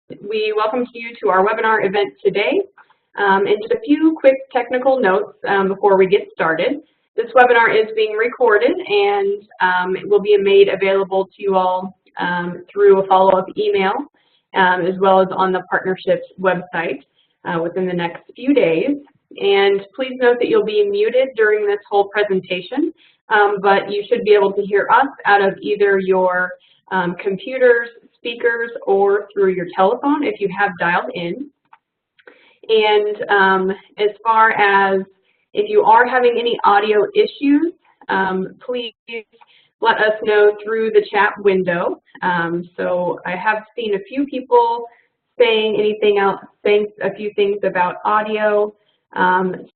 We welcome you to our webinar event today. And just a few quick technical notes before we get started. This webinar is being recorded and it will be made available to you all through a follow-up email as well as on the partnership's website within the next few days. And please note that you'll be muted during this whole presentation, but you should be able to hear us out of either your computers, speakers, or through your telephone if you have dialed in. And as far as if you are having any audio issues, please let us know through the chat window. So I have seen a few people saying a few things about audio.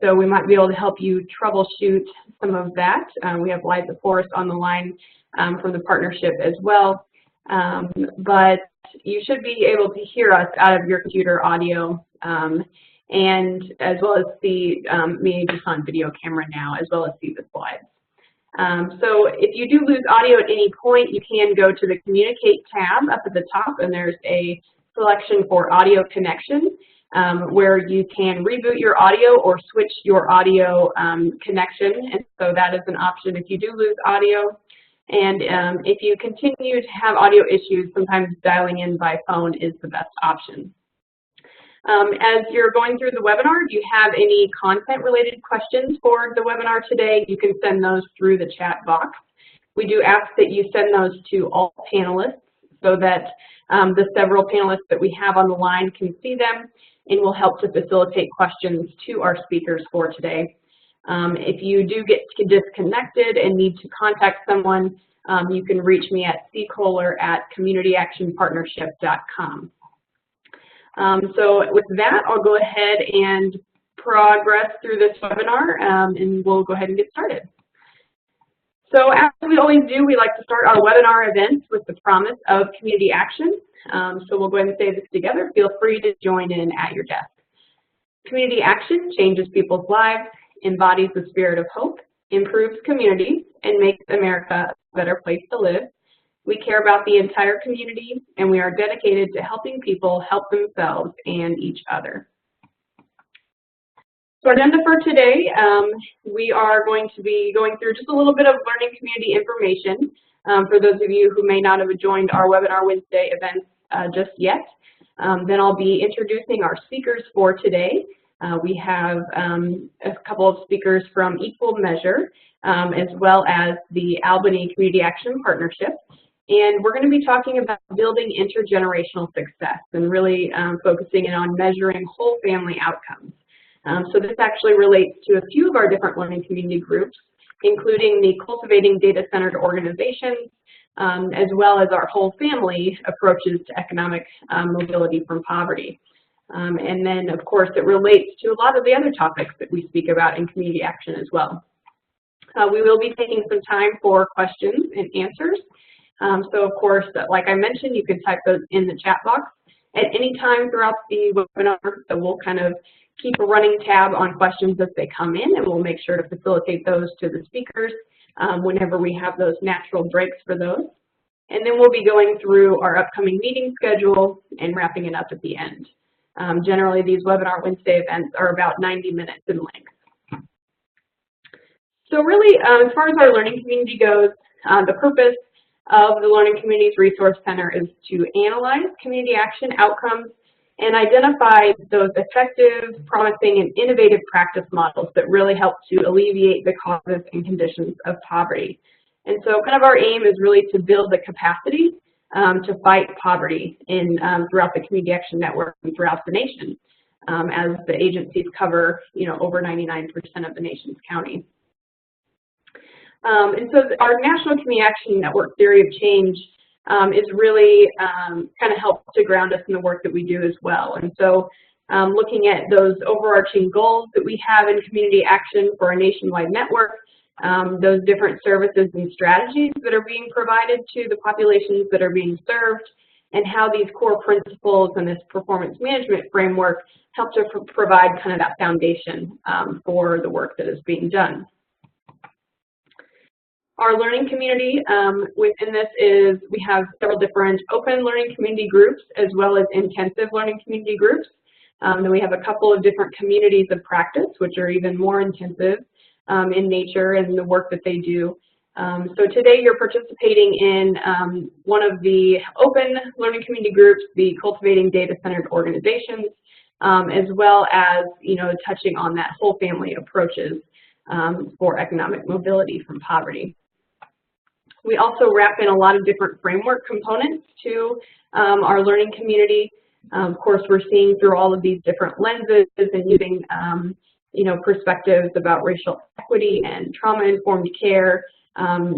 So we might be able to help you troubleshoot some of that. We have Liza Forrest on the line from the partnership as well. But you should be able to hear us out of your computer audio and as well as see me just on video camera now, as well as see the slides. So if you do lose audio at any point, you can go to the Communicate tab up at the top, and there's a selection for audio connection where you can reboot your audio or switch your audio connection. And so that is an option if you do lose audio. And if you continue to have audio issues, sometimes dialing in by phone is the best option. As you're going through the webinar, if you have any content-related questions for the webinar today, you can send those through the chat box. We do ask that you send those to all panelists so that the several panelists that we have on the line can see them and will help to facilitate questions to our speakers for today. If you do get disconnected and need to contact someone, you can reach me at ckohler@communityactionpartnership.com. So with that, I'll go ahead and progress through this webinar, and we'll go ahead and get started. So as we always do, we like to start our webinar events with the promise of community action. So we'll go ahead and say this together. Feel free to join in at your desk. Community action changes people's lives, embodies the spirit of hope, improves communities, and makes America a better place to live. We care about the entire community, and we are dedicated to helping people help themselves and each other. So our agenda for today, we are going to be going through just a little bit of learning community information for those of you who may not have joined our Webinar Wednesday events just yet. Then I'll be introducing our speakers for today. We have a couple of speakers from Equal Measure, as well as the Albany Community Action Partnership. And we're going to be talking about building intergenerational success and really focusing in on measuring whole family outcomes. So this actually relates to a few of our different learning community groups, including the Cultivating Data-Centered Organizations, as well as our whole family approaches to economic mobility from poverty. And then, of course, it relates to a lot of the other topics that we speak about in community action as well. We will be taking some time for questions and answers. So, of course, like I mentioned, you can type those in the chat box at any time throughout the webinar. So we'll kind of keep a running tab on questions as they come in, and we'll make sure to facilitate those to the speakers whenever we have those natural breaks for those. And then we'll be going through our upcoming meeting schedule and wrapping it up at the end. Generally, these Webinar Wednesday events are about 90 minutes in length. So really, as far as our learning community goes, the purpose of the Learning Communities Resource Center is to analyze community action outcomes and identify those effective, promising, and innovative practice models that really help to alleviate the causes and conditions of poverty. And so kind of our aim is really to build the capacity to fight poverty throughout the Community Action Network and throughout the nation, as the agencies cover, over 99% of the nation's counties. And so our National Community Action Network theory of change is really kind of helps to ground us in the work that we do as well. And so looking at those overarching goals that we have in community action for a nationwide network, those different services and strategies that are being provided to the populations that are being served, and how these core principles and this performance management framework help to provide kind of that foundation for the work that is being done. Our learning community within this is we have several different open learning community groups as well as intensive learning community groups. Then we have a couple of different communities of practice, which are even more intensive in nature and the work that they do. So today you're participating in one of the open learning community groups, the Cultivating Data-Centered Organizations, as well as, touching on that whole family approaches for economic mobility from poverty. We also wrap in a lot of different framework components to our learning community. Of course, we're seeing through all of these different lenses and using, perspectives about racial equity and trauma-informed care,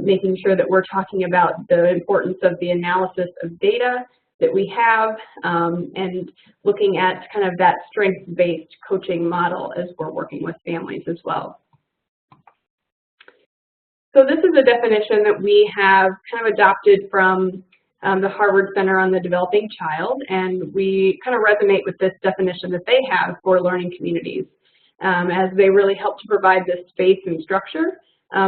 making sure that we're talking about the importance of the analysis of data that we have, and looking at kind of that strengths-based coaching model as we're working with families as well. So this is a definition that we have kind of adopted from the Harvard Center on the Developing Child, and we kind of resonate with this definition that they have for learning communities, as they really help to provide this space and structure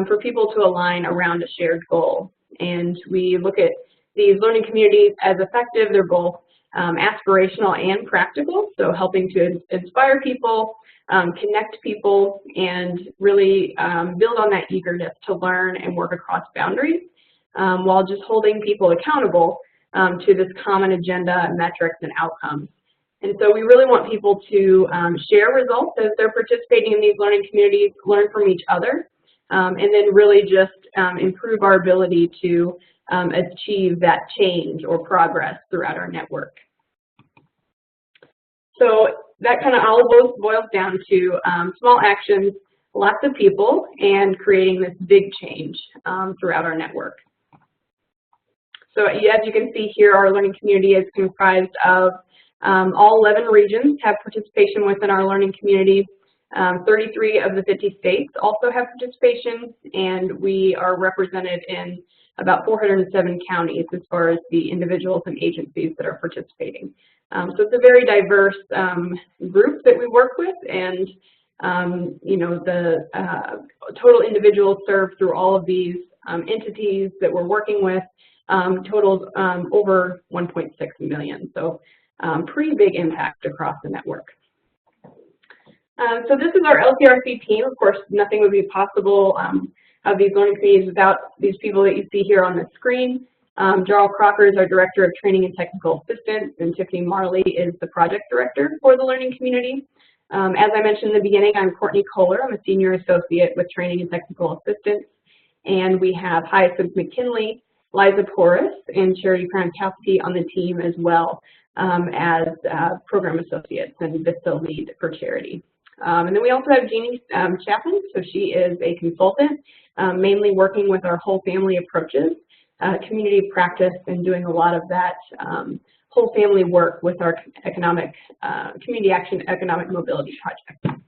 for people to align around a shared goal. And we look at these learning communities as effective. They're both aspirational and practical, so helping to inspire people, connect people, and really build on that eagerness to learn and work across boundaries, while just holding people accountable to this common agenda, metrics, and outcomes. And so we really want people to share results as they're participating in these learning communities, learn from each other, and then really just improve our ability to achieve that change or progress throughout our network. So that kind of all boils down to small actions, lots of people, and creating this big change throughout our network. So as you can see here, our learning community is comprised of all 11 regions have participation within our learning community. 33 of the 50 states also have participation, and we are represented in about 407 counties as far as the individuals and agencies that are participating. So it's a very diverse group that we work with, and the total individuals served through all of these entities that we're working with totals over 1.6 million. So pretty big impact across the network. So this is our LCRC team. Of course, nothing would be possible of these learning communities without these people that you see here on the screen. Jarl Crocker is our Director of Training and Technical Assistance, and Tiffany Marley is the Project Director for the learning community. As I mentioned in the beginning, I'm Courtney Kohler. I'm a Senior Associate with Training and Technical Assistance, and we have Hyacinth McKinley, Liza Porras, and Charity Krankowski on the team as well as Program Associates and VISTA Lead for Charity. And then we also have Jeannie Chapman, so she is a consultant, mainly working with our whole family approaches, community practice, and doing a lot of that whole family work with our community action economic mobility project.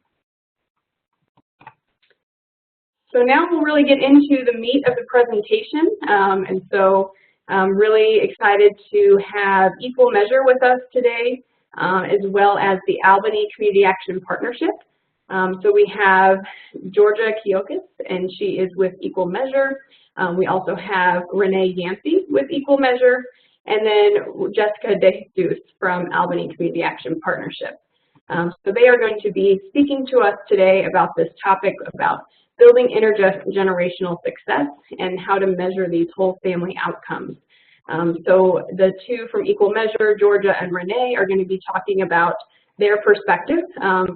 So now we'll really get into the meat of the presentation, and so I'm really excited to have Equal Measure with us today, as well as the Albany Community Action Partnership. So we have Georgia Kiyokis, and she is with Equal Measure. We also have Renee Yancey with Equal Measure, and then Jessica De Jesus from Albany Community Action Partnership. So they are going to be speaking to us today about this topic about building intergenerational success and how to measure these whole family outcomes. So the two from Equal Measure, Georgia and Renee, are going to be talking about their perspective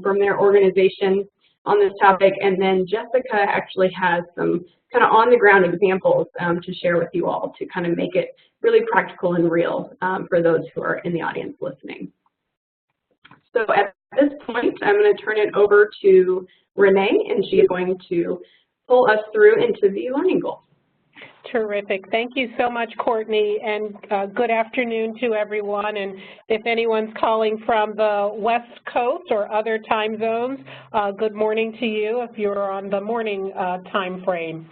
from their organization on this topic, and then Jessica actually has some kind of on-the-ground examples to share with you all to kind of make it really practical and real for those who are in the audience listening. So at this point, I'm going to turn it over to Renee, and she is going to pull us through into the learning goals. Terrific. Thank you so much, Courtney, and good afternoon to everyone. And if anyone's calling from the West Coast or other time zones, good morning to you if you're on the morning time frame.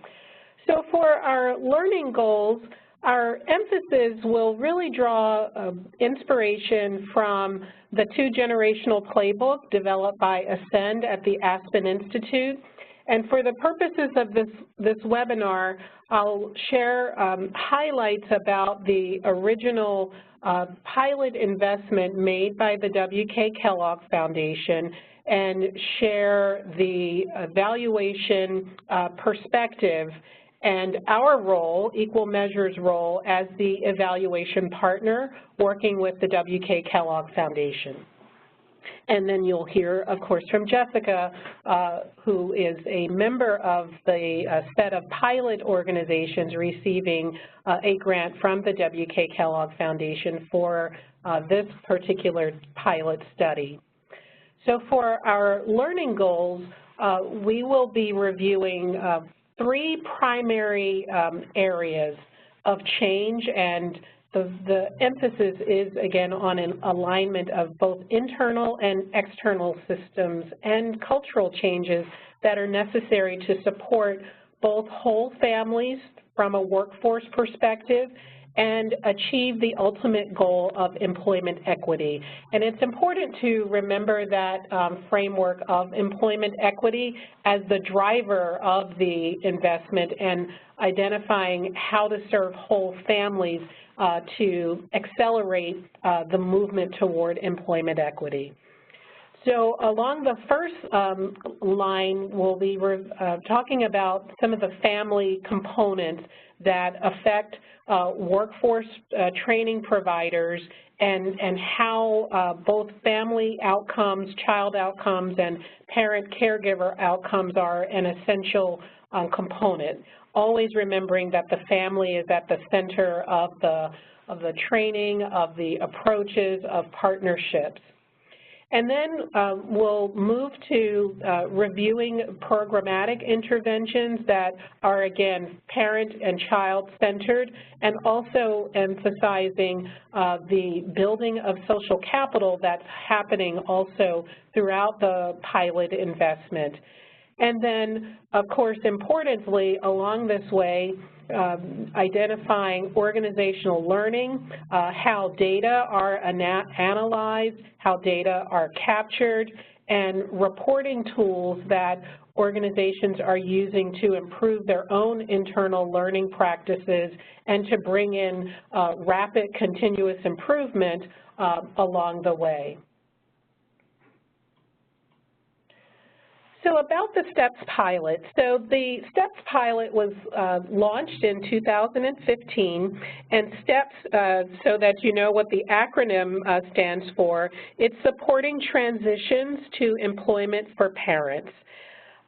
So for our learning goals, our emphasis will really draw inspiration from the Two-Generational Playbook developed by Ascend at the Aspen Institute, And for the purposes of this webinar, I'll share highlights about the original pilot investment made by the W.K. Kellogg Foundation and share the evaluation perspective and our role, Equal Measures' role, as the evaluation partner working with the W.K. Kellogg Foundation. And then you'll hear, of course, from Jessica, who is a member of the set of pilot organizations receiving a grant from the W.K. Kellogg Foundation for this particular pilot study. So for our learning goals, we will be reviewing 3 primary areas of change, and the emphasis is, again, on an alignment of both internal and external systems and cultural changes that are necessary to support both whole families from a workforce perspective and achieve the ultimate goal of employment equity. And it's important to remember that framework of employment equity as the driver of the investment and identifying how to serve whole families to accelerate the movement toward employment equity. So along the first line, we'll be talking about some of the family components that affect workforce training providers and how both family outcomes, child outcomes, and parent-caregiver outcomes are an essential component. Always remembering that the family is at the center of the training, of the approaches, of partnerships. And then we'll move to reviewing programmatic interventions that are, again, parent and child-centered, and also emphasizing the building of social capital that's happening also throughout the pilot investment. And then, of course, importantly, along this way, identifying organizational learning, how data are analyzed, how data are captured, and reporting tools that organizations are using to improve their own internal learning practices and to bring in rapid continuous improvement along the way. So about the STEPS pilot. So the STEPS pilot was launched in 2015, and STEPS, so that you know what the acronym stands for, it's supporting transitions to employment for parents.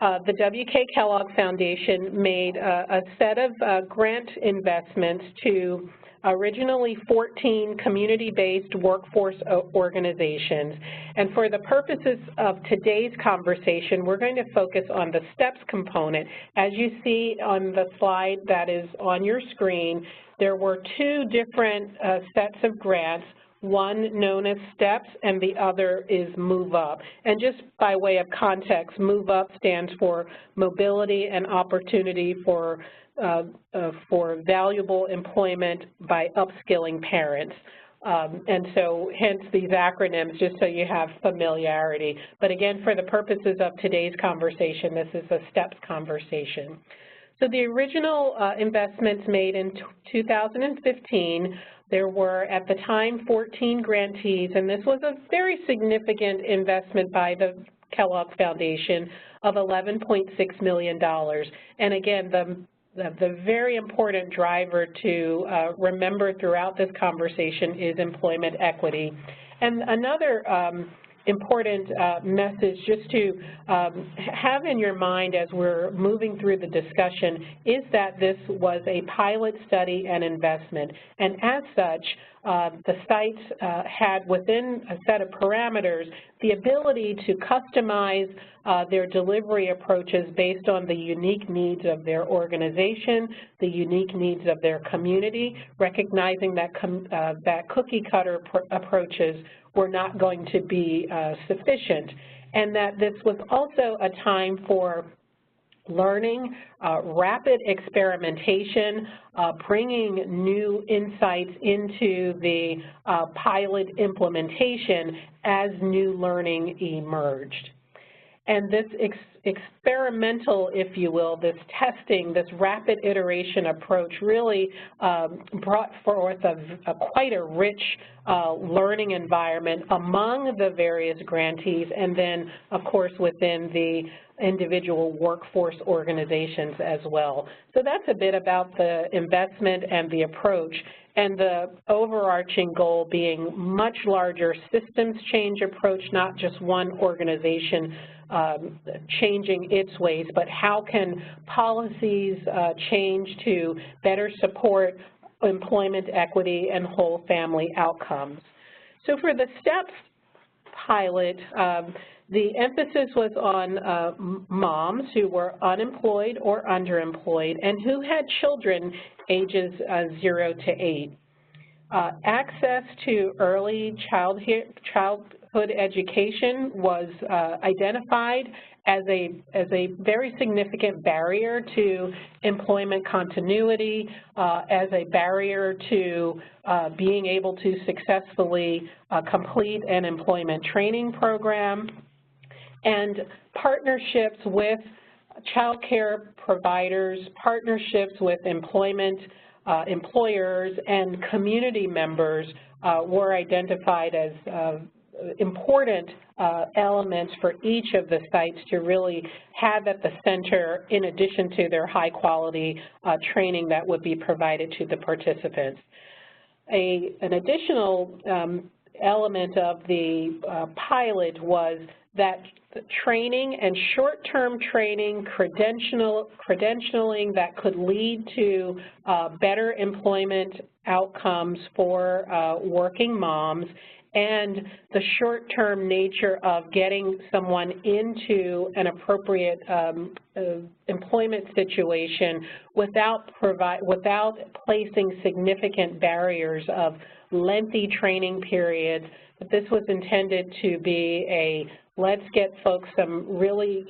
The W.K. Kellogg Foundation made a set of grant investments to originally 14 community-based workforce organizations. And for the purposes of today's conversation, we're going to focus on the STEPS component. As you see on the slide that is on your screen, there were 2 different sets of grants, one known as STEPS and the other is Move Up. And just by way of context, Move Up stands for Mobility and Opportunity for valuable employment by upskilling parents. And so hence these acronyms, just so you have familiarity. But again, for the purposes of today's conversation, this is a STEPS conversation. So the original investments made in 2015, there were at the time 14 grantees, and this was a very significant investment by the Kellogg Foundation of $11.6 million. And again, the very important driver to remember throughout this conversation is employment equity. And another important message just to have in your mind as we're moving through the discussion is that this was a pilot study and investment. And as such, the sites had within a set of parameters the ability to customize their delivery approaches based on the unique needs of their organization, the unique needs of their community, recognizing that that cookie-cutter approaches were not going to be sufficient, and that this was also a time for learning, rapid experimentation, bringing new insights into the pilot implementation as new learning emerged. And this experimental, if you will, this testing, this rapid iteration approach really brought forth quite a rich learning environment among the various grantees, and then, of course, within the individual workforce organizations as well. So that's a bit about the investment and the approach, and the overarching goal being much larger systems change approach, not just one organization changing its ways, but how can policies change to better support employment equity and whole family outcomes. So for the STEPS pilot, the emphasis was on moms who were unemployed or underemployed and who had children ages 0 to 8. Access to early childhood education was identified as a very significant barrier to employment continuity, as a barrier to being able to successfully complete an employment training program, and partnerships with child care providers, partnerships with employers, and community members were identified as important elements for each of the sites to really have at the center, in addition to their high-quality training that would be provided to the participants. An additional element of the pilot was that training and short-term training, credentialing that could lead to better employment outcomes for working moms, and the short-term nature of getting someone into an appropriate employment situation without placing significant barriers of lengthy training periods. But this was intended to be a let's get folks some really,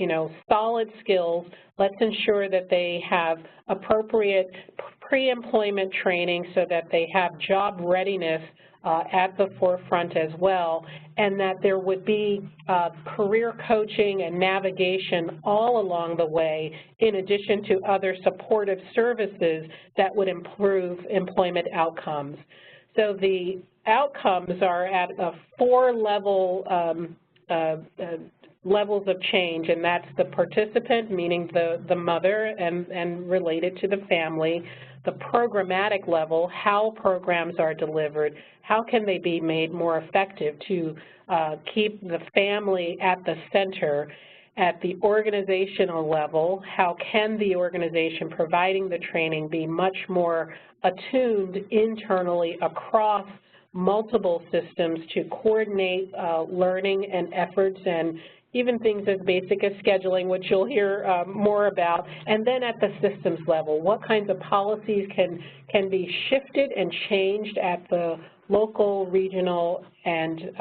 solid skills. Let's ensure that they have appropriate pre-employment training so that they have job readiness at the forefront as well, and that there would be career coaching and navigation all along the way, in addition to other supportive services that would improve employment outcomes. So the outcomes are at 4 levels of change, and that's the participant, meaning the mother and related to the family, the programmatic level, how programs are delivered, how can they be made more effective to keep the family at the center. At the organizational level, how can the organization providing the training be much more attuned internally across multiple systems to coordinate learning and efforts, and even things as basic as scheduling, which you'll hear more about. And then at the systems level, what kinds of policies can be shifted and changed at the local, regional, and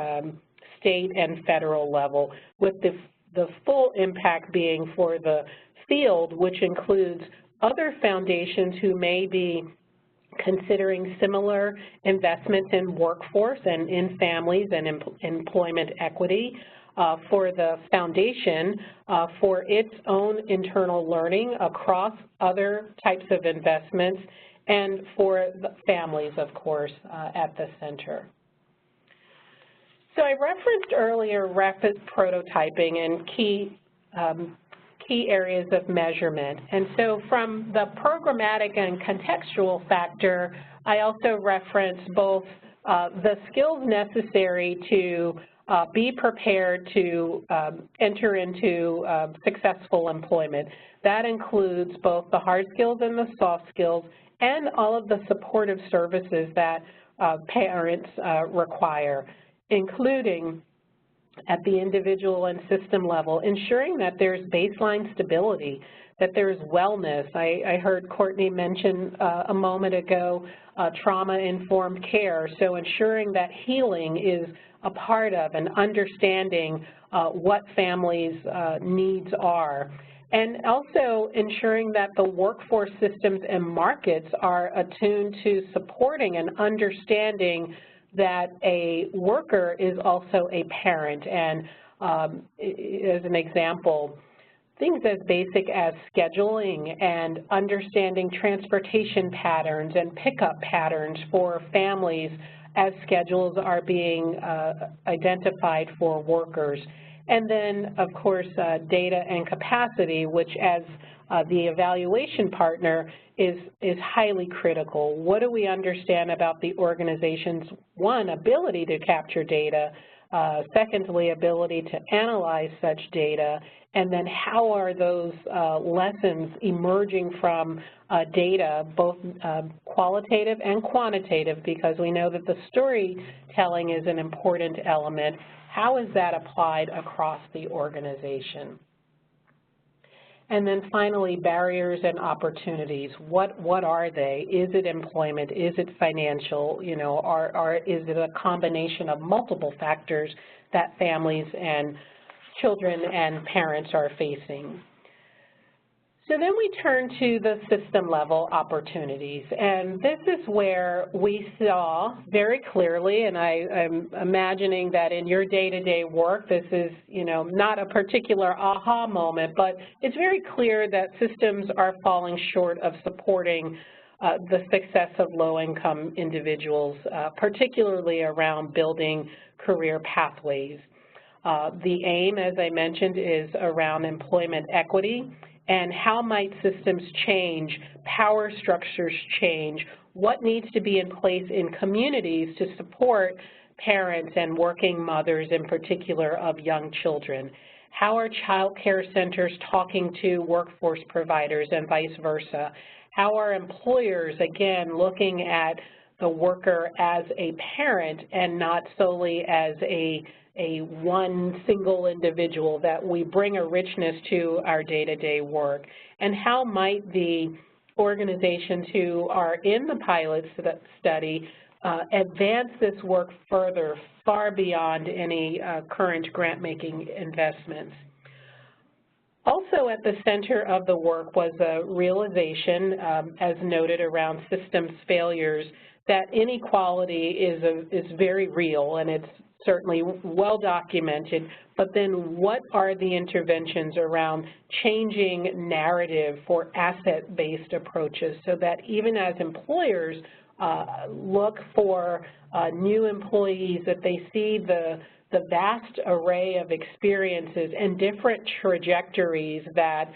state and federal level, with the full impact being for the field, which includes other foundations who may be considering similar investments in workforce and in families and employment equity, for the foundation for its own internal learning across other types of investments, and for the families, of course, at the center. So I referenced earlier rapid prototyping and key areas of measurement. And so from the programmatic and contextual factor, I also referenced both the skills necessary to be prepared to enter into successful employment. That includes both the hard skills and the soft skills, and all of the supportive services that parents require, including at the individual and system level, ensuring that there's baseline stability, that there's wellness. I heard Courtney mention a moment ago trauma-informed care, so ensuring that healing is a part of and understanding what families' needs are. And also ensuring that the workforce systems and markets are attuned to supporting and understanding that a worker is also a parent, and as an example, things as basic as scheduling and understanding transportation patterns and pickup patterns for families as schedules are being identified for workers. And then, of course, data and capacity, which as the evaluation partner is highly critical. What do we understand about the organization's, one, ability to capture data, secondly, ability to analyze such data, and then how are those lessons emerging from data, both qualitative and quantitative, because we know that the storytelling is an important element. How is that applied across the organization? And then finally, barriers and opportunities. What are they? Is it employment? Is it financial? You know, is it a combination of multiple factors that families and children and parents are facing? So then we turn to the system level opportunities, and this is where we saw very clearly, and I'm imagining that in your day-to-day work this is, you know, not a particular aha moment, but it's very clear that systems are falling short of supporting the success of low-income individuals, particularly around building career pathways. The aim, as I mentioned, is around employment equity. And how might systems change, power structures change, what needs to be in place in communities to support parents and working mothers in particular of young children? How are child care centers talking to workforce providers and vice versa? How are employers, again, looking at the worker as a parent and not solely as a one single individual, that we bring a richness to our day-to-day work? And how might the organizations who are in the pilot study advance this work further, far beyond any current grant-making investments? Also at the center of the work was a realization, as noted around systems failures, that inequality is very real, and it's certainly well documented, but then what are the interventions around changing narrative for asset-based approaches so that even as employers look for new employees, that they see the vast array of experiences and different trajectories that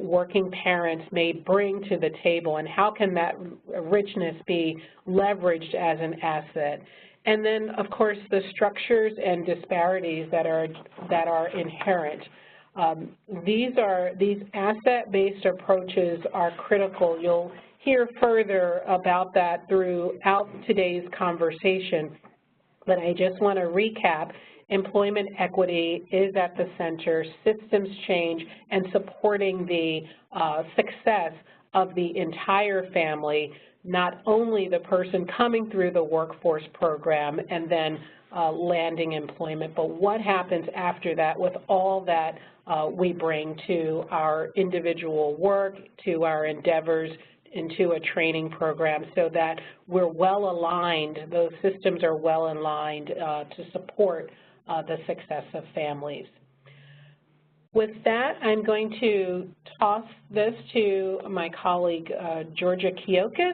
working parents may bring to the table, and how can that richness be leveraged as an asset? And then, of course, the structures and disparities that are inherent. These asset-based approaches are critical. You'll hear further about that throughout today's conversation, but I just want to recap. Employment equity is at the center, systems change, and supporting the success of the entire family, not only the person coming through the workforce program and then landing employment, but what happens after that with all that we bring to our individual work, to our endeavors, into a training program, so that we're well aligned, those systems are well aligned to support the success of families. With that, I'm going to toss this to my colleague, Georgia Kiokis,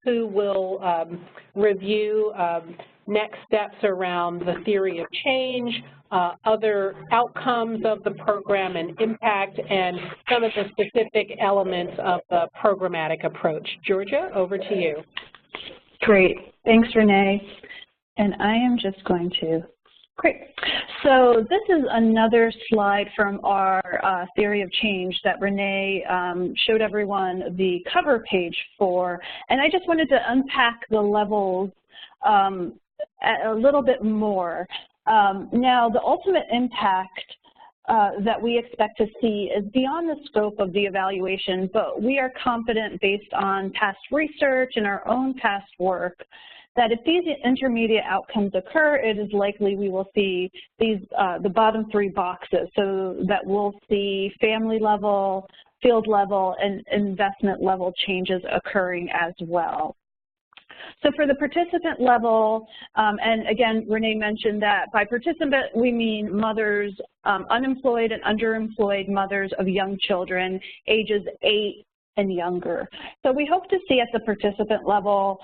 who will review next steps around the theory of change, other outcomes of the program and impact, and some of the specific elements of the programmatic approach. Georgia, over to you. Great. Thanks, Renee. And I am just going to Great. So this is another slide from our theory of change that Renee showed everyone the cover page for. And I just wanted to unpack the levels a little bit more. Now, the ultimate impact that we expect to see is beyond the scope of the evaluation, but we are confident based on past research and our own past work that if these intermediate outcomes occur, it is likely we will see these the bottom three boxes, so that we'll see family level, field level, and investment level changes occurring as well. So for the participant level, and again, Renee mentioned that by participant, we mean mothers, unemployed and underemployed mothers of young children, ages 8 and younger. So we hope to see at the participant level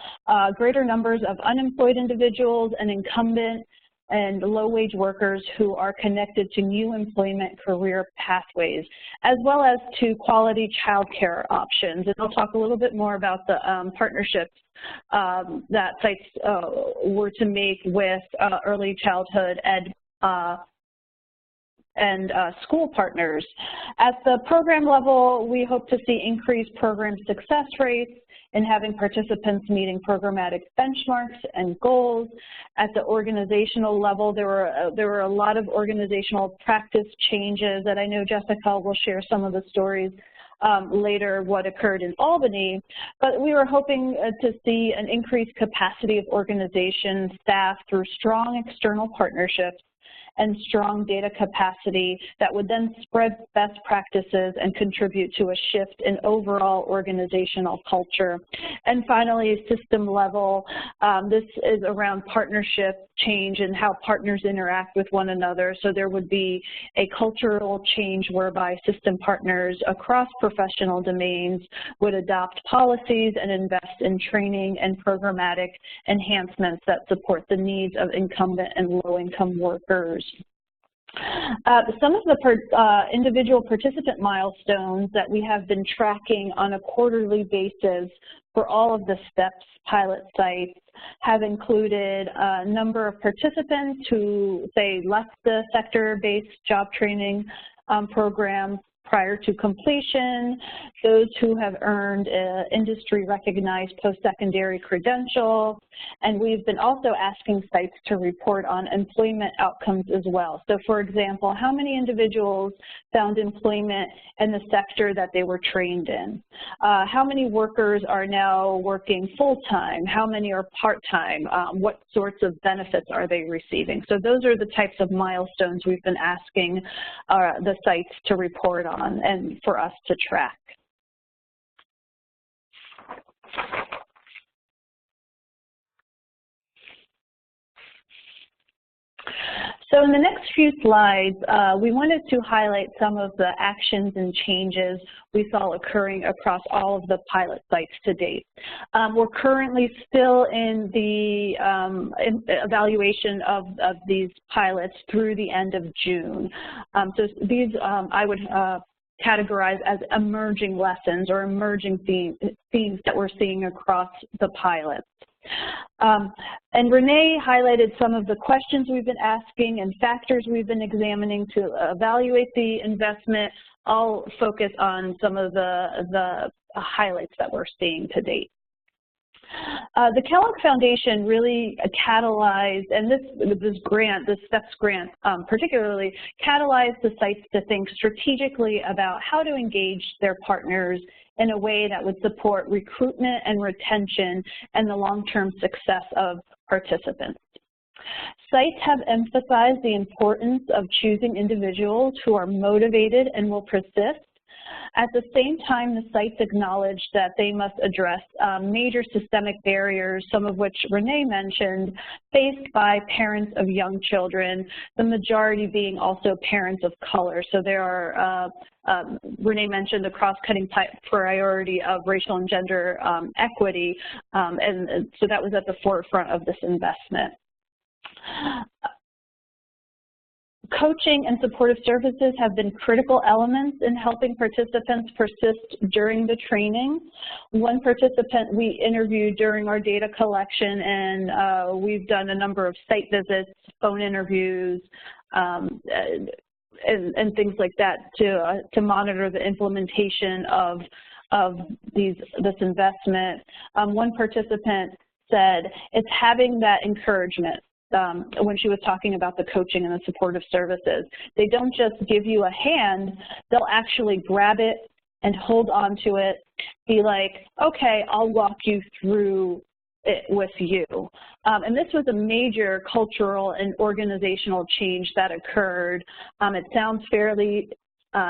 greater numbers of unemployed individuals and incumbent and low-wage workers who are connected to new employment career pathways, as well as to quality childcare options. And I'll talk a little bit more about the partnerships that sites were to make with early childhood ed and school partners. At the program level, we hope to see increased program success rates in having participants meeting programmatic benchmarks and goals. At the organizational level, there were a lot of organizational practice changes that I know Jessica will share some of the stories later what occurred in Albany, but we were hoping to see an increased capacity of organization staff through strong external partnerships and strong data capacity that would then spread best practices and contribute to a shift in overall organizational culture. And finally, system level, this is around partnership change and how partners interact with one another. So there would be a cultural change whereby system partners across professional domains would adopt policies and invest in training and programmatic enhancements that support the needs of incumbent and low-income workers. Some of the individual participant milestones that we have been tracking on a quarterly basis for all of the STEPS pilot sites have included a number of participants who, say, left the sector-based job training program prior to completion, those who have earned an industry-recognized post-secondary credential, and we've been also asking sites to report on employment outcomes as well. So for example, how many individuals found employment in the sector that they were trained in? How many workers are now working full-time? How many are part-time? What sorts of benefits are they receiving? So those are the types of milestones we've been asking the sites to report on and for us to track. So in the next few slides, we wanted to highlight some of the actions and changes we saw occurring across all of the pilot sites to date. We're currently still in the evaluation of these pilots through the end of June. So these I would categorize as emerging lessons or emerging themes that we're seeing across the pilots. And Renee highlighted some of the questions we've been asking and factors we've been examining to evaluate the investment. I'll focus on some of the highlights that we're seeing to date. The Kellogg Foundation really catalyzed, and this grant, the STEPS grant particularly, catalyzed the sites to think strategically about how to engage their partners in a way that would support recruitment and retention and the long-term success of participants. Sites have emphasized the importance of choosing individuals who are motivated and will persist. At the same time, the sites acknowledge that they must address major systemic barriers, some of which Renee mentioned, faced by parents of young children, the majority being also parents of color. So there are, Renee mentioned the cross-cutting priority of racial and gender equity, and so that was at the forefront of this investment. Coaching and supportive services have been critical elements in helping participants persist during the training. One participant we interviewed during our data collection, and we've done a number of site visits, phone interviews, and things like that to monitor the implementation of this investment. One participant said it's having that encouragement. When she was talking about the coaching and the supportive services. They don't just give you a hand, they'll actually grab it and hold on to it, be like, okay, I'll walk you through it with you. And this was a major cultural and organizational change that occurred. It sounds fairly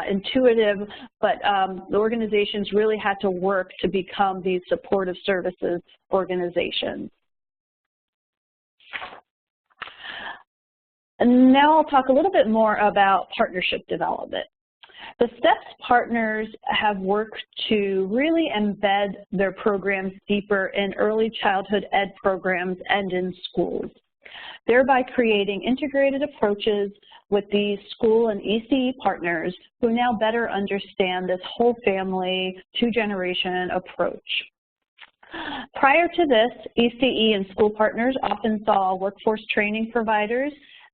intuitive, but the organizations really had to work to become these supportive services organizations. And now I'll talk a little bit more about partnership development. The STEPS partners have worked to really embed their programs deeper in early childhood ed programs and in schools, thereby creating integrated approaches with these school and ECE partners who now better understand this whole family, two-generation approach. Prior to this, ECE and school partners often saw workforce training providers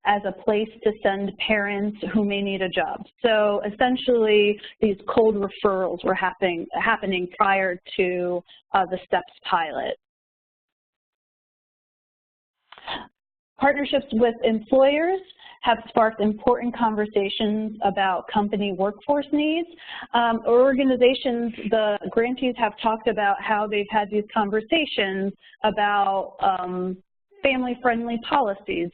as a place to send parents who may need a job. So essentially, these cold referrals were happening prior to the STEPS pilot. Partnerships with employers have sparked important conversations about company workforce needs. Organizations, the grantees have talked about how they've had these conversations about family-friendly policies.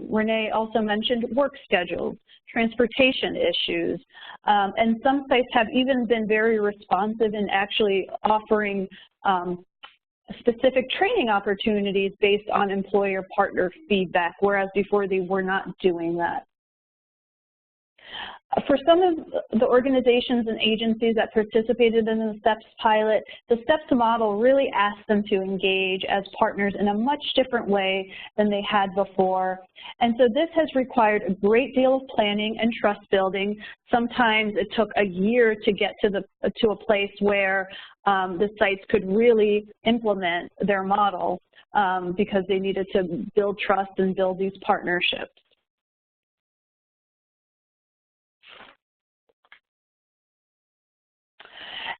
Renee also mentioned work schedules, transportation issues, and some sites have even been very responsive in actually offering specific training opportunities based on employer partner feedback, whereas before they were not doing that. For some of the organizations and agencies that participated in the STEPS pilot, the STEPS model really asked them to engage as partners in a much different way than they had before. And so this has required a great deal of planning and trust building. Sometimes it took a year to get to a place where the sites could really implement their model because they needed to build trust and build these partnerships.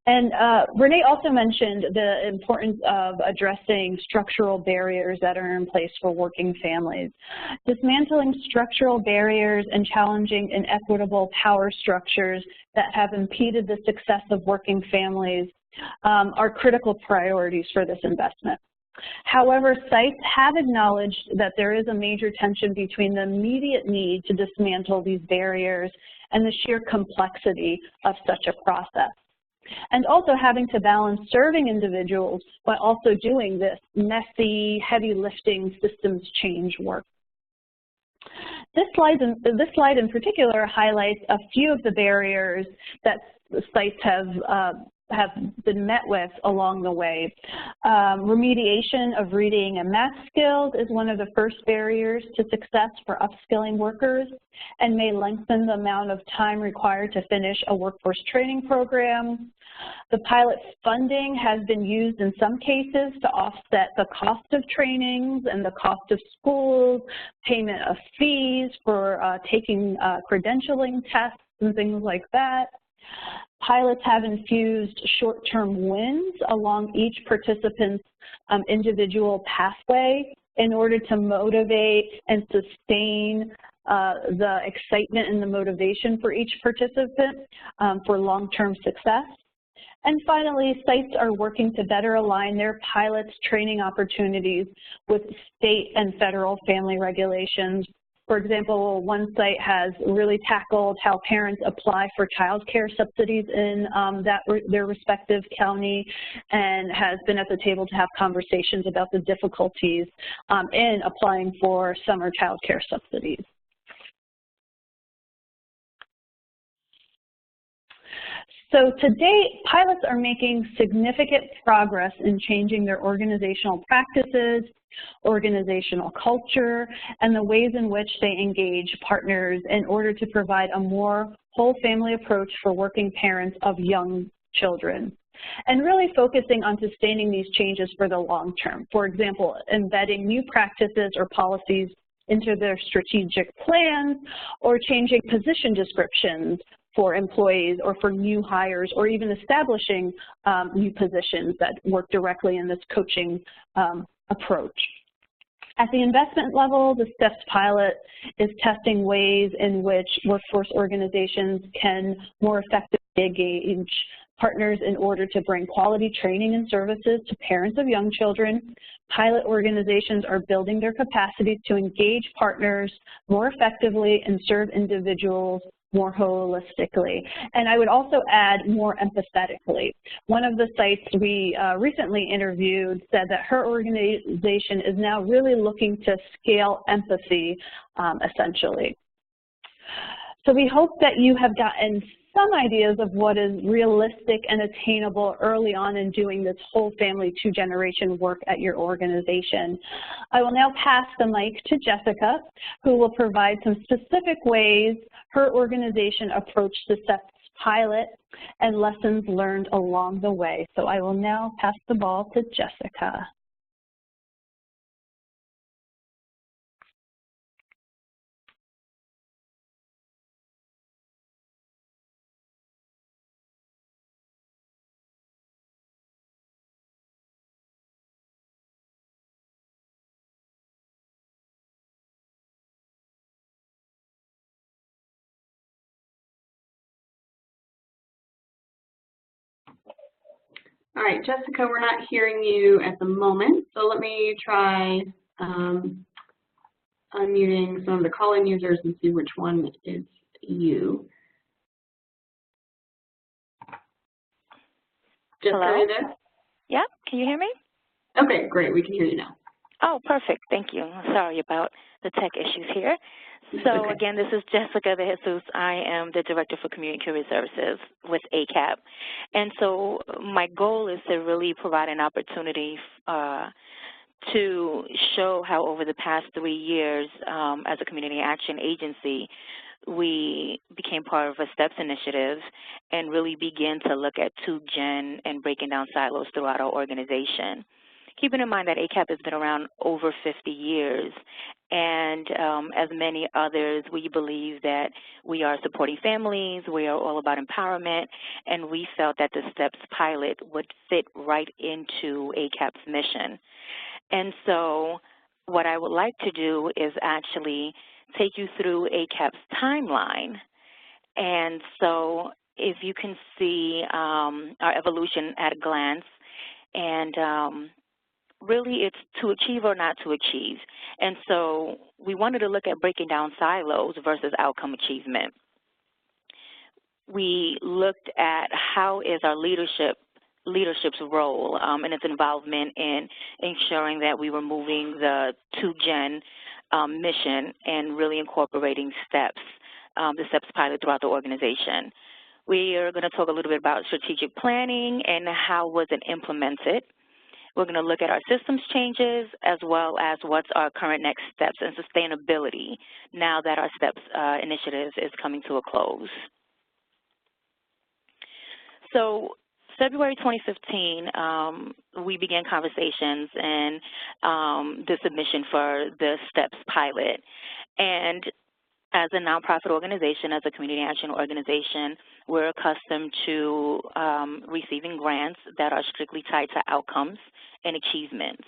And Renee also mentioned the importance of addressing structural barriers that are in place for working families. Dismantling structural barriers and challenging inequitable power structures that have impeded the success of working families are critical priorities for this investment. However, sites have acknowledged that there is a major tension between the immediate need to dismantle these barriers and the sheer complexity of such a process, and also having to balance serving individuals while also doing this messy, heavy lifting systems change work. This slide in particular highlights a few of the barriers that sites have been met with along the way. Remediation of reading and math skills is one of the first barriers to success for upskilling workers and may lengthen the amount of time required to finish a workforce training program. The pilot funding has been used in some cases to offset the cost of trainings and the cost of schools, payment of fees for taking credentialing tests and things like that. Pilots have infused short-term wins along each participant's individual pathway in order to motivate and sustain the excitement and the motivation for each participant for long-term success. And finally, sites are working to better align their pilots' training opportunities with state and federal family regulations. For example, one site has really tackled how parents apply for child care subsidies in their respective county and has been at the table to have conversations about the difficulties in applying for summer child care subsidies. So to date, pilots are making significant progress in changing their organizational practices, organizational culture, and the ways in which they engage partners in order to provide a more whole family approach for working parents of young children, and really focusing on sustaining these changes for the long term. For example, embedding new practices or policies into their strategic plans, or changing position descriptions for employees or for new hires, or even establishing new positions that work directly in this coaching approach. At the investment level, the STEPS pilot is testing ways in which workforce organizations can more effectively engage partners in order to bring quality training and services to parents of young children. Pilot organizations are building their capacities to engage partners more effectively and serve individuals more holistically. And I would also add more empathetically. One of the sites we recently interviewed said that her organization is now really looking to scale empathy, essentially. So we hope that you have gotten some ideas of what is realistic and attainable early on in doing this whole family two-generation work at your organization. I will now pass the mic to Jessica, who will provide some specific ways her organization approached the STEPS pilot and lessons learned along the way. So I will now pass the ball to Jessica. All right, Jessica, we're not hearing you at the moment, so let me try unmuting some of the call-in users and see which one is you. Jessica, are you there? Yeah, can you hear me? Okay, great, we can hear you now. Oh, perfect, thank you. Sorry about the tech issues here. So again, this is Jessica De Jesus. I am the Director for Community Career Services with ACAP. And so my goal is to really provide an opportunity to show how over the past 3 years as a community action agency, we became part of a STEPS initiative and really began to look at 2-gen and breaking down silos throughout our organization. Keeping in mind that ACAP has been around over 50 years, and as many others, we believe that we are supporting families, we are all about empowerment, and we felt that the STEPS pilot would fit right into ACAP's mission. And so what I would like to do is actually take you through ACAP's timeline. And so if you can see our evolution at a glance, and really it's to achieve or not to achieve. And so we wanted to look at breaking down silos versus outcome achievement. We looked at how is our leadership's role and its involvement in ensuring that we were moving the 2-gen mission and really incorporating STEPS, the STEPS pilot throughout the organization. We are going to talk a little bit about strategic planning and how was it implemented. We're going to look at our systems changes as well as what's our current next steps and sustainability now that our STEPS initiative is coming to a close. So February 2015, we began conversations and the submission for the STEPS pilot. And as a nonprofit organization, as a community action organization, we're accustomed to receiving grants that are strictly tied to outcomes and achievements.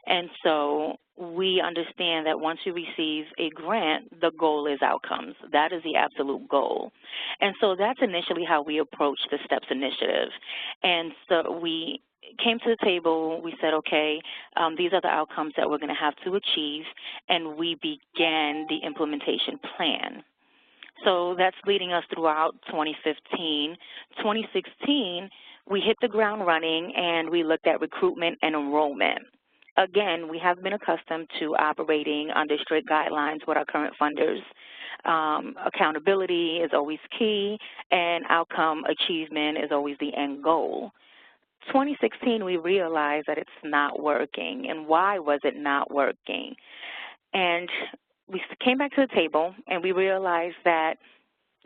And so we understand that once you receive a grant, the goal is outcomes. That is the absolute goal. And so that's initially how we approached the STEPS initiative. And so we came to the table, we said, okay, these are the outcomes that we're going to have to achieve, and we began the implementation plan. So that's leading us throughout 2015. 2016, we hit the ground running, and we looked at recruitment and enrollment. Again, we have been accustomed to operating under strict guidelines with our current funders. Accountability is always key, and outcome achievement is always the end goal. 2016, we realized that it's not working, and why was it not working? And we came back to the table, and we realized that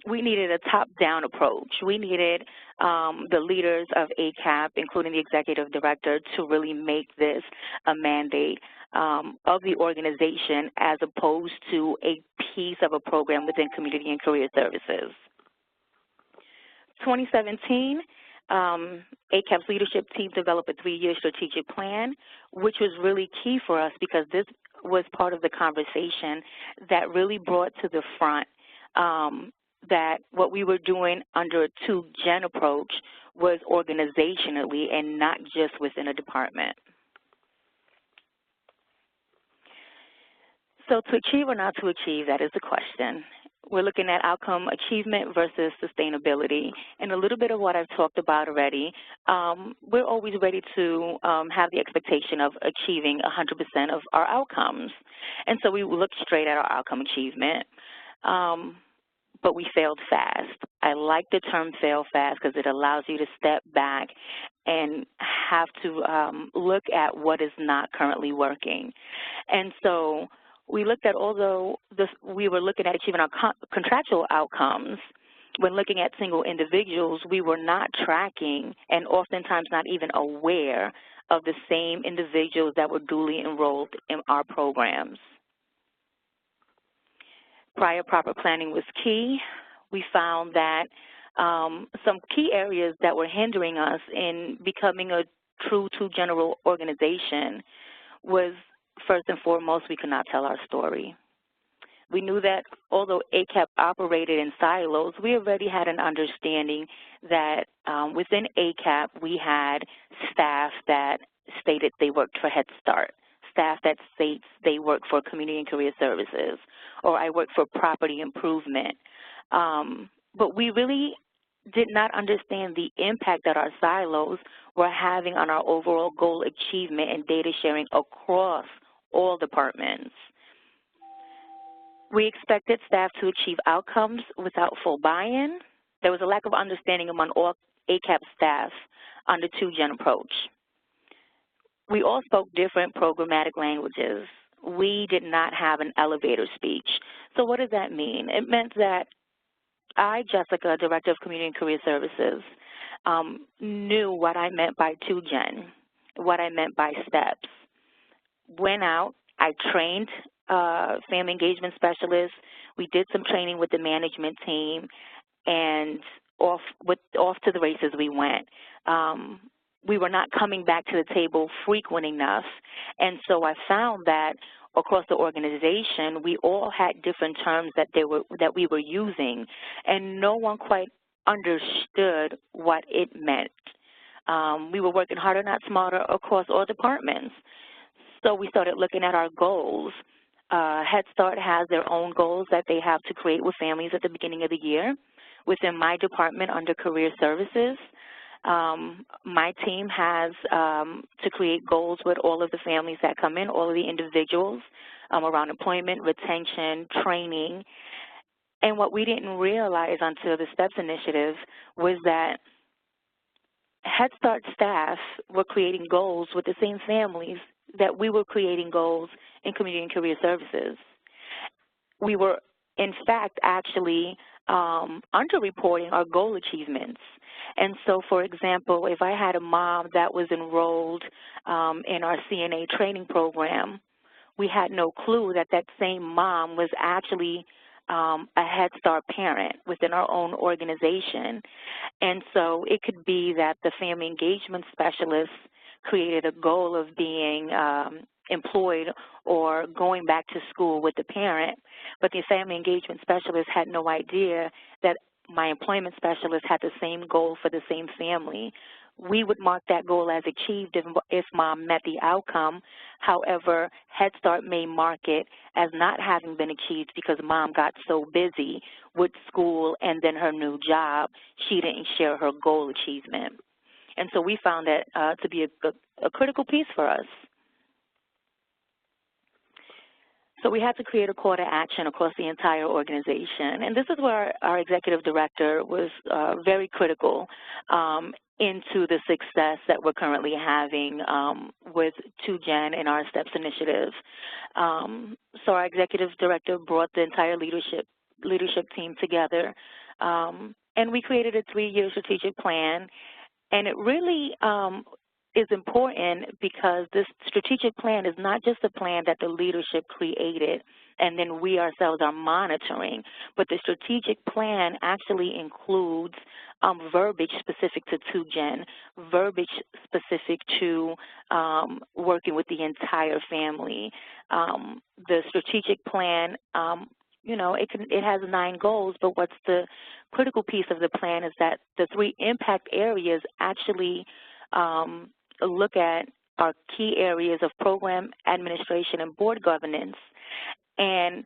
we needed a top-down approach. We needed the leaders of ACAP, including the executive director, to really make this a mandate of the organization as opposed to a piece of a program within community and career services. 2017, ACAP's leadership team developed a 3-year strategic plan, which was really key for us because this was part of the conversation that really brought to the front that what we were doing under a two-gen approach was organizationally and not just within a department. So to achieve or not to achieve, that is the question. We're looking at outcome achievement versus sustainability. And a little bit of what I've talked about already, we're always ready to have the expectation of achieving 100% of our outcomes. And so we look straight at our outcome achievement, but we failed fast. I like the term fail fast because it allows you to step back and have to look at what is not currently working. And so we looked at, although we were looking at achieving our contractual outcomes, when looking at single individuals, we were not tracking and oftentimes not even aware of the same individuals that were duly enrolled in our programs. Prior proper planning was key. We found that some key areas that were hindering us in becoming a true two-general organization was, first and foremost, we could not tell our story. We knew that although ACAP operated in silos, we already had an understanding that within ACAP we had staff that stated they worked for Head Start, staff that states they work for Community and Career Services, or I work for Property Improvement. But we really did not understand the impact that our silos were having on our overall goal achievement and data sharing across all departments. We expected staff to achieve outcomes without full buy-in. There was a lack of understanding among all ACAP staff on the two-gen approach. We all spoke different programmatic languages. We did not have an elevator speech. So what does that mean? It meant that I, Jessica, Director of Community and Career Services, knew what I meant by two-gen, what I meant by steps. Went out, I trained family engagement specialists. We did some training with the management team, and off to the races we went. We were not coming back to the table frequent enough, and so I found that across the organization, we all had different terms that we were using, and no one quite understood what it meant. We were working harder, not smarter, across all departments. So we started looking at our goals. Head Start has their own goals that they have to create with families at the beginning of the year. Within my department under Career Services, my team has to create goals with all of the families that come in, all of the individuals around employment, retention, training. And what we didn't realize until the STEPS initiative was that Head Start staff were creating goals with the same families that we were creating goals in Community and Career Services. We were, in fact, actually underreporting our goal achievements. And so, for example, if I had a mom that was enrolled in our CNA training program, we had no clue that that same mom was actually a Head Start parent within our own organization. And so it could be that the family engagement specialist created a goal of being employed or going back to school with the parent, but the family engagement specialist had no idea that my employment specialist had the same goal for the same family. We would mark that goal as achieved if mom met the outcome. However, Head Start may mark it as not having been achieved because mom got so busy with school and then her new job, she didn't share her goal achievement. And so we found that to be a critical piece for us. So we had to create a call to action across the entire organization. And this is where our executive director was very critical into the success that we're currently having with two-gen and our STEPS initiative. So our executive director brought the entire leadership team together, and we created a 3-year strategic plan. And it really is important because this strategic plan is not just a plan that the leadership created and then we ourselves are monitoring, but the strategic plan actually includes verbiage specific to two-gen, verbiage specific to working with the entire family. The strategic plan you know, it has 9 goals, but what's the critical piece of the plan is that the 3 impact areas actually look at our key areas of program administration and board governance, and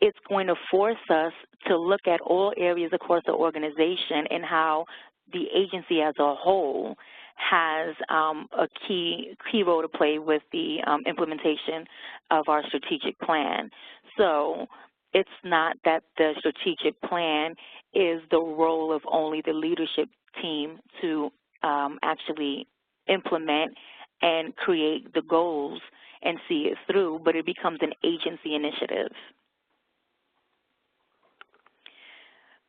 it's going to force us to look at all areas across the organization and how the agency as a whole has a key role to play with the implementation of our strategic plan. So it's not that the strategic plan is the role of only the leadership team to actually implement and create the goals and see it through, but it becomes an agency initiative.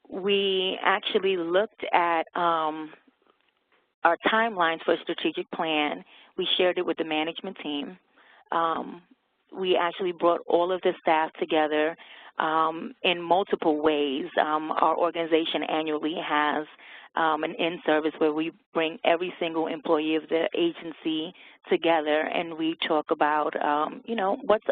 We actually looked at our timelines for a strategic plan. We shared it with the management team. We actually brought all of the staff together in multiple ways. Our organization annually has an in-service where we bring every single employee of the agency together, and we talk about, you know, what's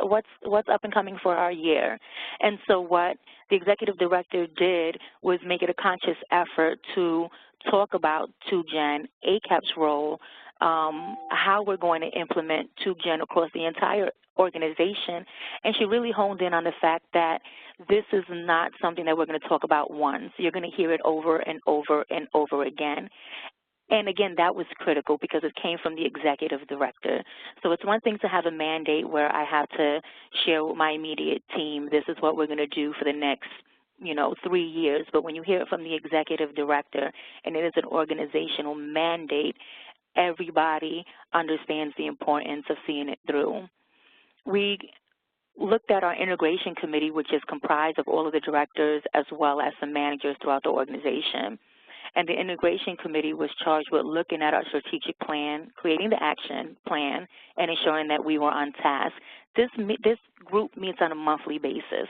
up and coming for our year. And so what the executive director did was make it a conscious effort to talk about Two-Gen, ACAP's role, how we're going to implement Two-Gen across the entire organization, and she really honed in on the fact that this is not something that we're going to talk about once. You're going to hear it over and over and over again. And again, that was critical because it came from the executive director. So it's one thing to have a mandate where I have to share with my immediate team, this is what we're going to do for the next, you know, 3 years. But when you hear it from the executive director and it is an organizational mandate, everybody understands the importance of seeing it through. We looked at our integration committee, which is comprised of all of the directors as well as some managers throughout the organization. And the integration committee was charged with looking at our strategic plan, creating the action plan, and ensuring that we were on task. This group meets on a monthly basis,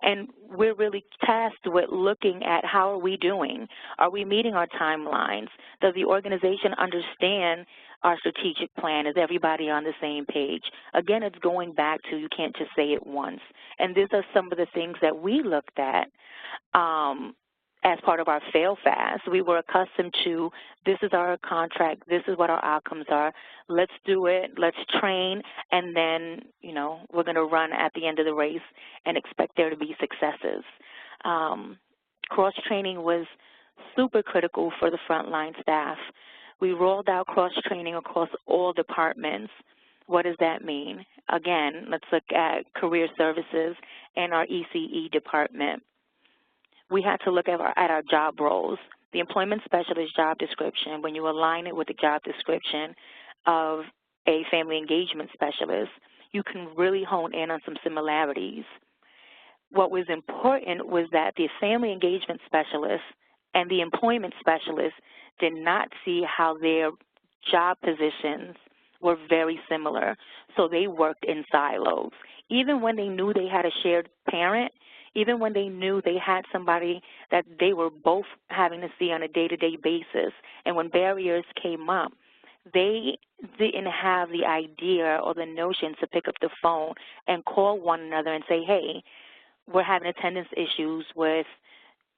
and we're really tasked with looking at how are we doing? Are we meeting our timelines? Does the organization understand our strategic plan? Is everybody on the same page? Again, it's going back to you can't just say it once. And these are some of the things that we looked at as part of our fail fast. We were accustomed to, this is our contract, this is what our outcomes are, let's do it, let's train, and then, you know, we're going to run at the end of the race and expect there to be successes. Cross-training was super critical for the frontline staff. We rolled out cross-training across all departments. What does that mean? Again, let's look at career services and our ECE department. We had to look at our job roles. The employment specialist job description, when you align it with the job description of a family engagement specialist, you can really hone in on some similarities. What was important was that the family engagement specialist and the employment specialist did not see how their job positions were very similar, so they worked in silos. Even when they knew they had a shared parent, even when they knew they had somebody that they were both having to see on a day-to-day basis, and when barriers came up, they didn't have the idea or the notion to pick up the phone and call one another and say, hey, we're having attendance issues with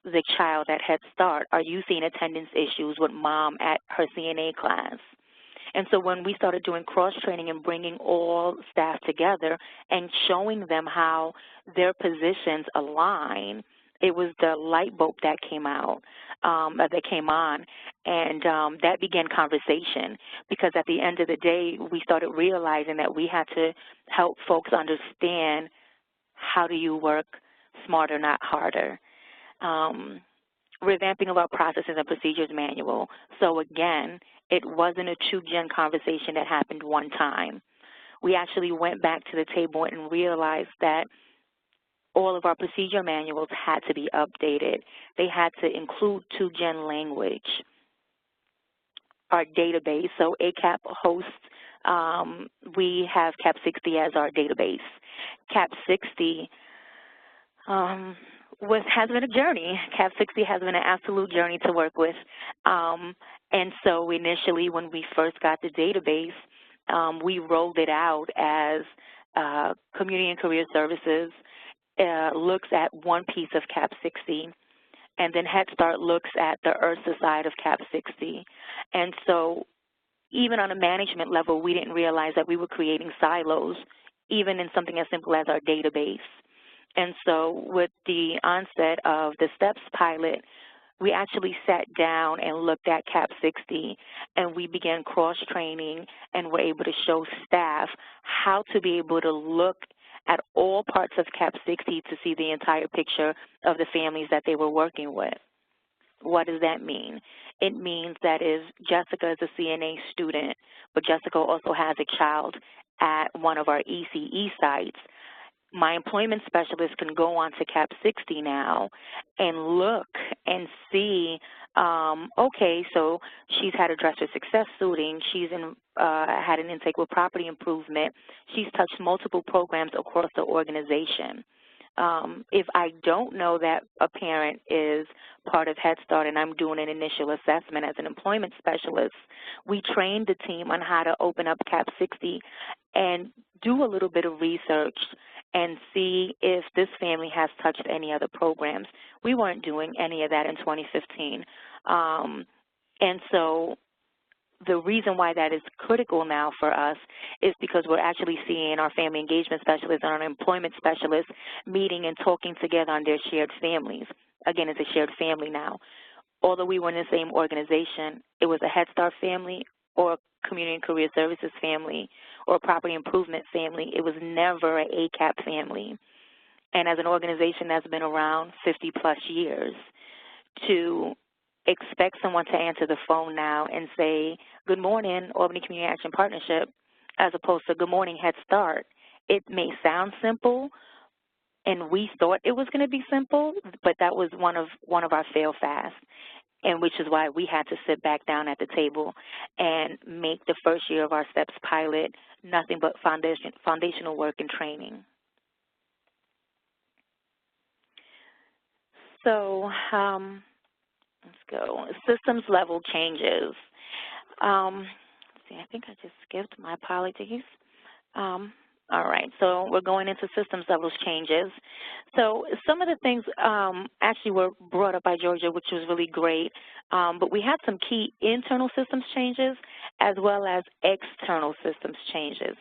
the child at Head Start. Are you seeing attendance issues with mom at her CNA class? And so when we started doing cross-training and bringing all staff together and showing them how their positions align, it was the light bulb that came out, that came on, and that began conversation, because at the end of the day, we started realizing that we had to help folks understand how do you work smarter, not harder. Revamping of our processes and procedures manual. So again, it wasn't a Two-Gen conversation that happened one time. We actually went back to the table and realized that all of our procedure manuals had to be updated. They had to include Two-Gen language. Our database, so ACAP hosts, we have CAP 60 as our database. CAP 60 has been a journey. CAP 60 has been an absolute journey to work with. And so initially when we first got the database, we rolled it out as community and career services looks at one piece of CAP 60, and then Head Start looks at the IRSA side of CAP 60. And so even on a management level, we didn't realize that we were creating silos, even in something as simple as our database. And so with the onset of the STEPS pilot, we actually sat down and looked at CAP 60, and we began cross-training and were able to show staff how to be able to look at all parts of CAP 60 to see the entire picture of the families that they were working with. What does that mean? It means that if Jessica is a CNA student, but Jessica also has a child at one of our ECE sites, my employment specialist can go on to CAP 60 now and look and see, okay, so she's had a dress for success suiting, she's had an intake with property improvement, she's touched multiple programs across the organization. If I don't know that a parent is part of Head Start and I'm doing an initial assessment as an employment specialist, we train the team on how to open up CAP 60 and do a little bit of research and see if this family has touched any other programs. We weren't doing any of that in 2015. And so the reason why that is critical now for us is because we're actually seeing our family engagement specialists and our employment specialists meeting and talking together on their shared families. Again, it's a shared family now. Although we were in the same organization, it was a Head Start family or a Community and Career Services family or a Property Improvement family. It was never an ACAP family. And as an organization that's been around 50-plus years, to expect someone to answer the phone now and say, good morning, Albany Community Action Partnership, as opposed to good morning, Head Start. It may sound simple, and we thought it was going to be simple, but that was one of our fail-fast, and which is why we had to sit back down at the table and make the first year of our STEPS pilot nothing but foundational work and training. So let's go. Systems level changes. Let's see, I think I just skipped. My apologies. All right, so we're going into systems levels changes. So some of the things actually were brought up by Georgia, which was really great, but we had some key internal systems changes as well as external systems changes.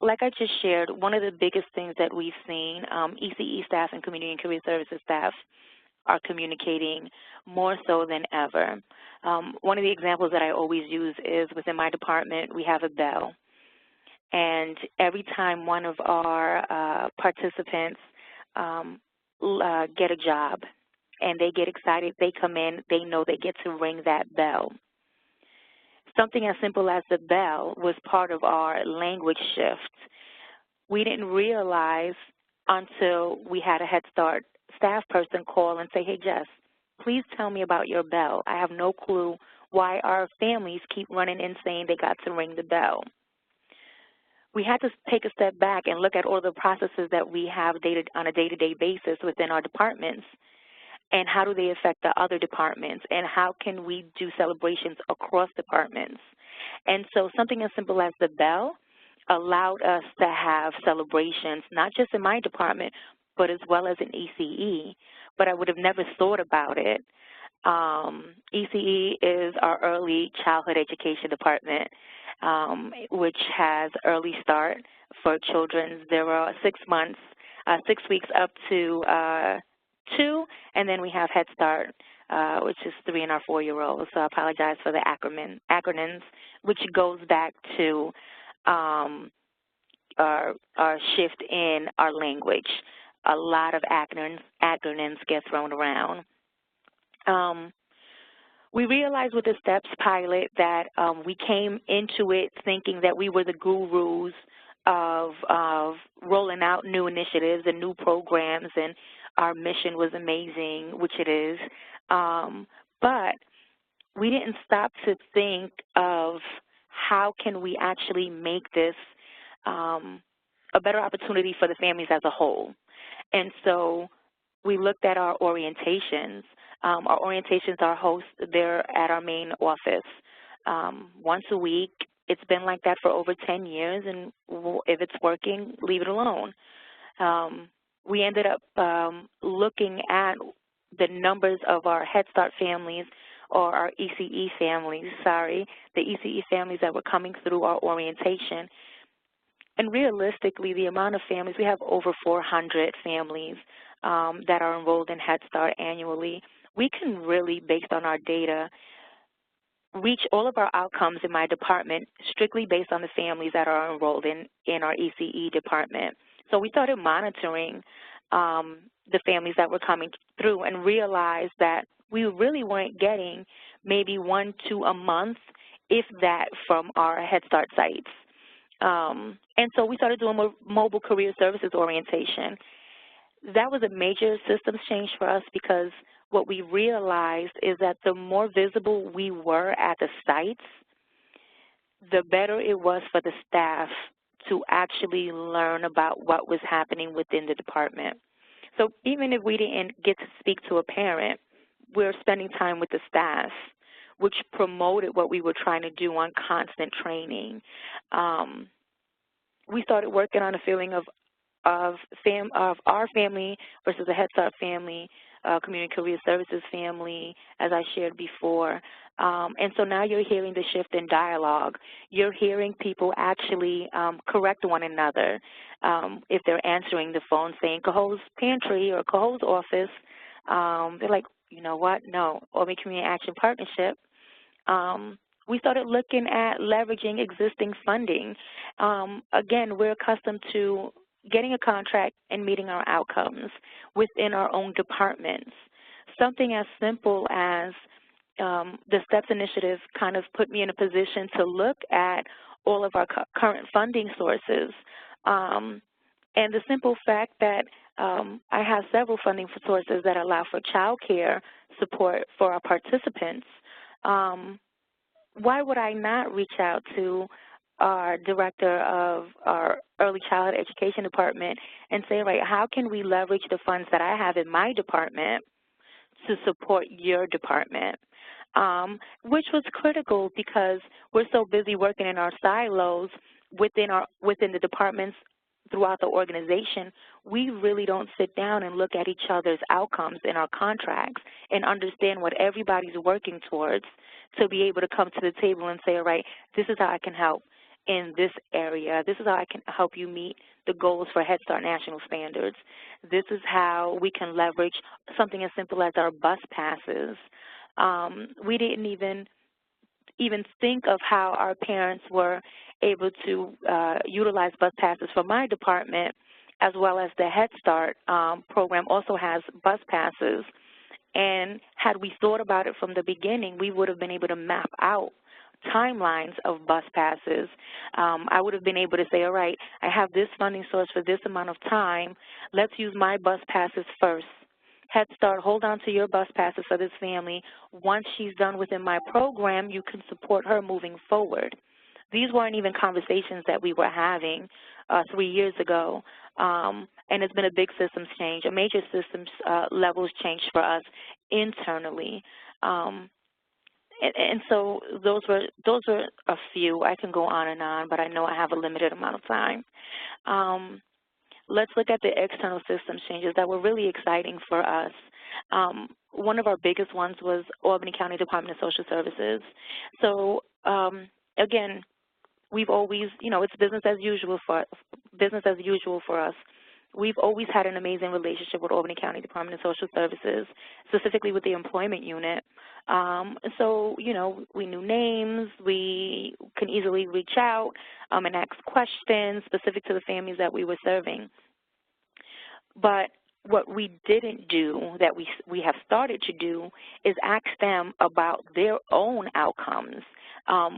Like I just shared, one of the biggest things that we've seen, ECE staff and Community and Career Services staff are communicating more so than ever. One of the examples that I always use is within my department, we have a bell. And every time one of our participants get a job and they get excited, they come in, they know they get to ring that bell. Something as simple as the bell was part of our language shift. We didn't realize until we had a Head Start staff person call and say, hey, Jess, please tell me about your bell. I have no clue why our families keep running in saying they got to ring the bell. We had to take a step back and look at all the processes that we have on a day-to-day basis within our departments, and how do they affect the other departments, and how can we do celebrations across departments. And so something as simple as the bell allowed us to have celebrations, not just in my department, but as well as in ECE, but I would have never thought about it. ECE is our early childhood education department, which has early start for children 6 weeks up to 2, and then we have Head Start, which is 3 and our 4-year-olds. So I apologize for the acronyms, which goes back to our shift in our language. A lot of acronyms get thrown around. We realized with the STEPS pilot that we came into it thinking that we were the gurus of rolling out new initiatives and new programs, and our mission was amazing, which it is. But we didn't stop to think of how can we actually make this a better opportunity for the families as a whole. And so we looked at our orientations. Our orientations are hosted there at our main office once a week. It's been like that for over 10 years, and if it's working, leave it alone. we ended up looking at the numbers of our Head Start families, or our ECE families, the ECE families that were coming through our orientation. And realistically, the amount of families, we have over 400 families that are enrolled in Head Start annually. We can really, based on our data, reach all of our outcomes in my department strictly based on the families that are enrolled in our ECE department. So we started monitoring the families that were coming through and realized that we really weren't getting maybe 1, 2 a month, if that, from our Head Start sites. And so we started doing more mobile career services orientation. That was a major systems change for us, because what we realized is that the more visible we were at the sites, the better it was for the staff to actually learn about what was happening within the department. So even if we didn't get to speak to a parent, we're spending time with the staff, which promoted what we were trying to do on constant training. We started working on a feeling of our family versus a Head Start family, community career services family, as I shared before. And so now you're hearing the shift in dialogue. You're hearing people actually correct one another. If they're answering the phone saying Cahoe's Pantry or Cahoe's Office, they're like, you know what, no, Albany Community Action Partnership. We started looking at leveraging existing funding. Again, we're accustomed to getting a contract and meeting our outcomes within our own departments. Something as simple as the STEPS initiative kind of put me in a position to look at all of our current funding sources. And the simple fact that I have several funding sources that allow for child care support for our participants, why would I not reach out to our director of our early childhood education department and say, right, how can we leverage the funds that I have in my department to support your department? Which was critical, because we're so busy working in our silos within the departments throughout the organization, we really don't sit down and look at each other's outcomes in our contracts and understand what everybody's working towards to be able to come to the table and say, all right, this is how I can help in this area. This is how I can help you meet the goals for Head Start National Standards. This is how we can leverage something as simple as our bus passes. We didn't even think of how our parents were able to utilize bus passes for my department, as well as the Head Start program also has bus passes. And had we thought about it from the beginning, we would have been able to map out timelines of bus passes. I would have been able to say, all right, I have this funding source for this amount of time. Let's use my bus passes first. Head Start, hold on to your bus passes for this family. Once she's done within my program, you can support her moving forward. These weren't even conversations that we were having 3 years ago, and it's been a big systems change, a major systems levels change for us internally. And so those were a few. I can go on, but I know I have a limited amount of time. Let's look at the external systems changes that were really exciting for us. One of our biggest ones was Albany County Department of Social Services. So again, we've always, it's business as usual for us. We've always had an amazing relationship with Albany County Department of Social Services, specifically with the employment unit. So, we knew names. We can easily reach out and ask questions specific to the families that we were serving. But what we didn't do, that we have started to do, is ask them about their own outcomes.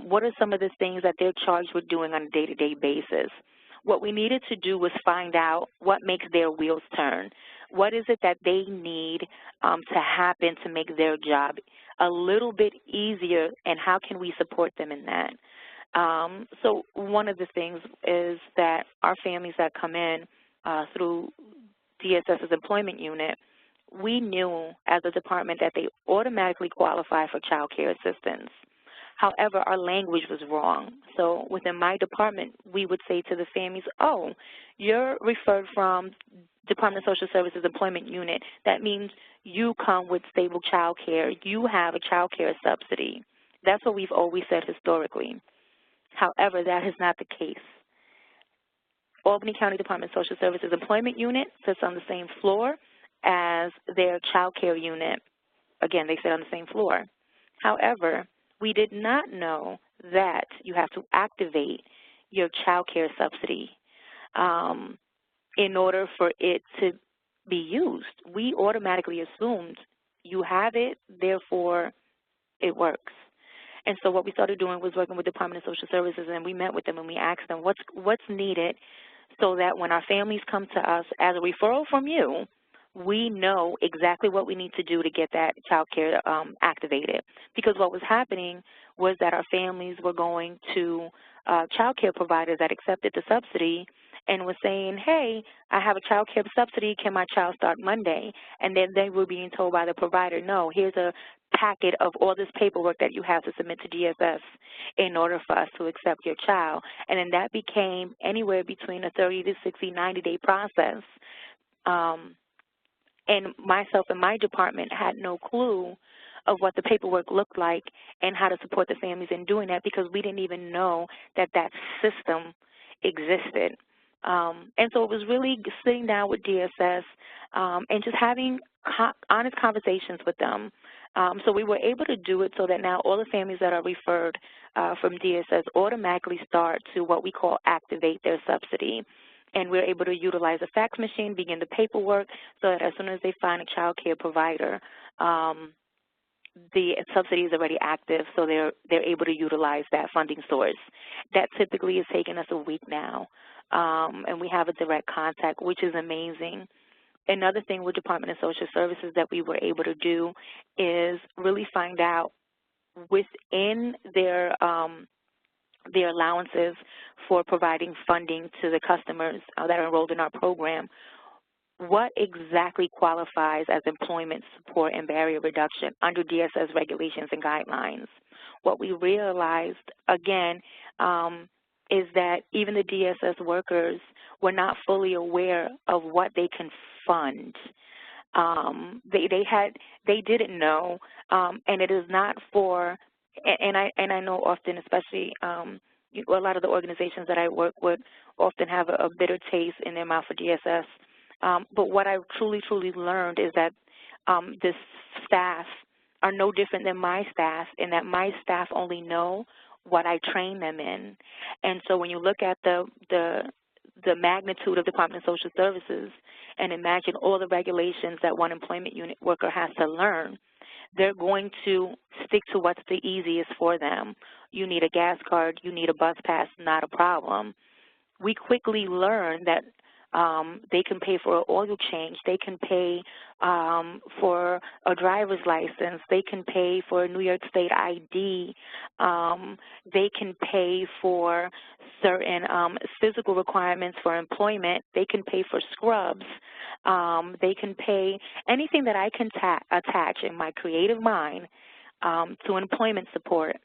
What are some of the things that they're charged with doing on a day-to-day basis? What we needed to do was find out what makes their wheels turn. What is it that they need to happen to make their job a little bit easier, and how can we support them in that? So one of the things is that our families that come in through DSS's employment unit, we knew as a department that they automatically qualify for child care assistance. However, our language was wrong. So within my department, we would say to the families, oh, you're referred from Department of Social Services Employment Unit. That means you come with stable child care. You have a child care subsidy. That's what we've always said historically. However, that is not the case. Albany County Department of Social Services Employment Unit sits on the same floor as their child care unit. Again, they sit on the same floor. However, we did not know that you have to activate your child care subsidy in order for it to be used. We automatically assumed you have it, therefore it works. And so what we started doing was working with Department of Social Services, and we met with them and we asked them what's needed so that when our families come to us as a referral from you, we know exactly what we need to do to get that child care activated. Because what was happening was that our families were going to child care providers that accepted the subsidy and was saying, hey, I have a child care subsidy, can my child start Monday? And then they were being told by the provider, no, here's a packet of all this paperwork that you have to submit to DSS in order for us to accept your child. And then that became anywhere between a 30 to 60, 90-day process. And myself and my department had no clue of what the paperwork looked like and how to support the families in doing that because we didn't even know that that system existed. And so it was really sitting down with DSS and just having honest conversations with them. So we were able to do it so that now all the families that are referred from DSS automatically start to what we call activate their subsidy. And we're able to utilize a fax machine, begin the paperwork, so that as soon as they find a child care provider, the subsidy is already active, so they're able to utilize that funding source. That typically is taking us a week now, and we have a direct contact, which is amazing. Another thing with Department of Social Services that we were able to do is really find out within their allowances for providing funding to the customers that are enrolled in our program, what exactly qualifies as employment support and barrier reduction under DSS regulations and guidelines. What we realized, again, is that even the DSS workers were not fully aware of what they can fund. They didn't know, and it is not for. And I know often, especially a lot of the organizations that I work with often have a bitter taste in their mouth for DSS. But what I truly learned is that the staff are no different than my staff in that my staff only know what I train them in. And so when you look at the magnitude of Department of Social Services and imagine all the regulations that one employment unit worker has to learn, they're going to stick to what's the easiest for them. You need a gas card, you need a bus pass, not a problem. We quickly learned that they can pay for an oil change, they can pay for a driver's license, they can pay for a New York State ID, they can pay for certain physical requirements for employment, they can pay for scrubs, they can pay anything that I can attach in my creative mind to employment support.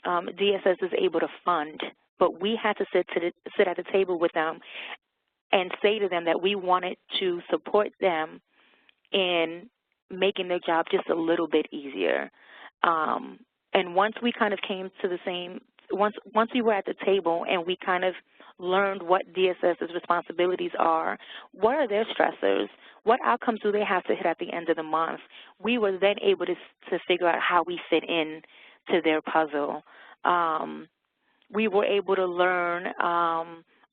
DSS is able to fund, but we had to sit at the table with them and say to them that we wanted to support them in making their job just a little bit easier. And once we kind of came to the same, once we were at the table and we kind of learned what DSS's responsibilities are, what are their stressors, what outcomes do they have to hit at the end of the month, we were then able to figure out how we fit in to their puzzle. We were able to learn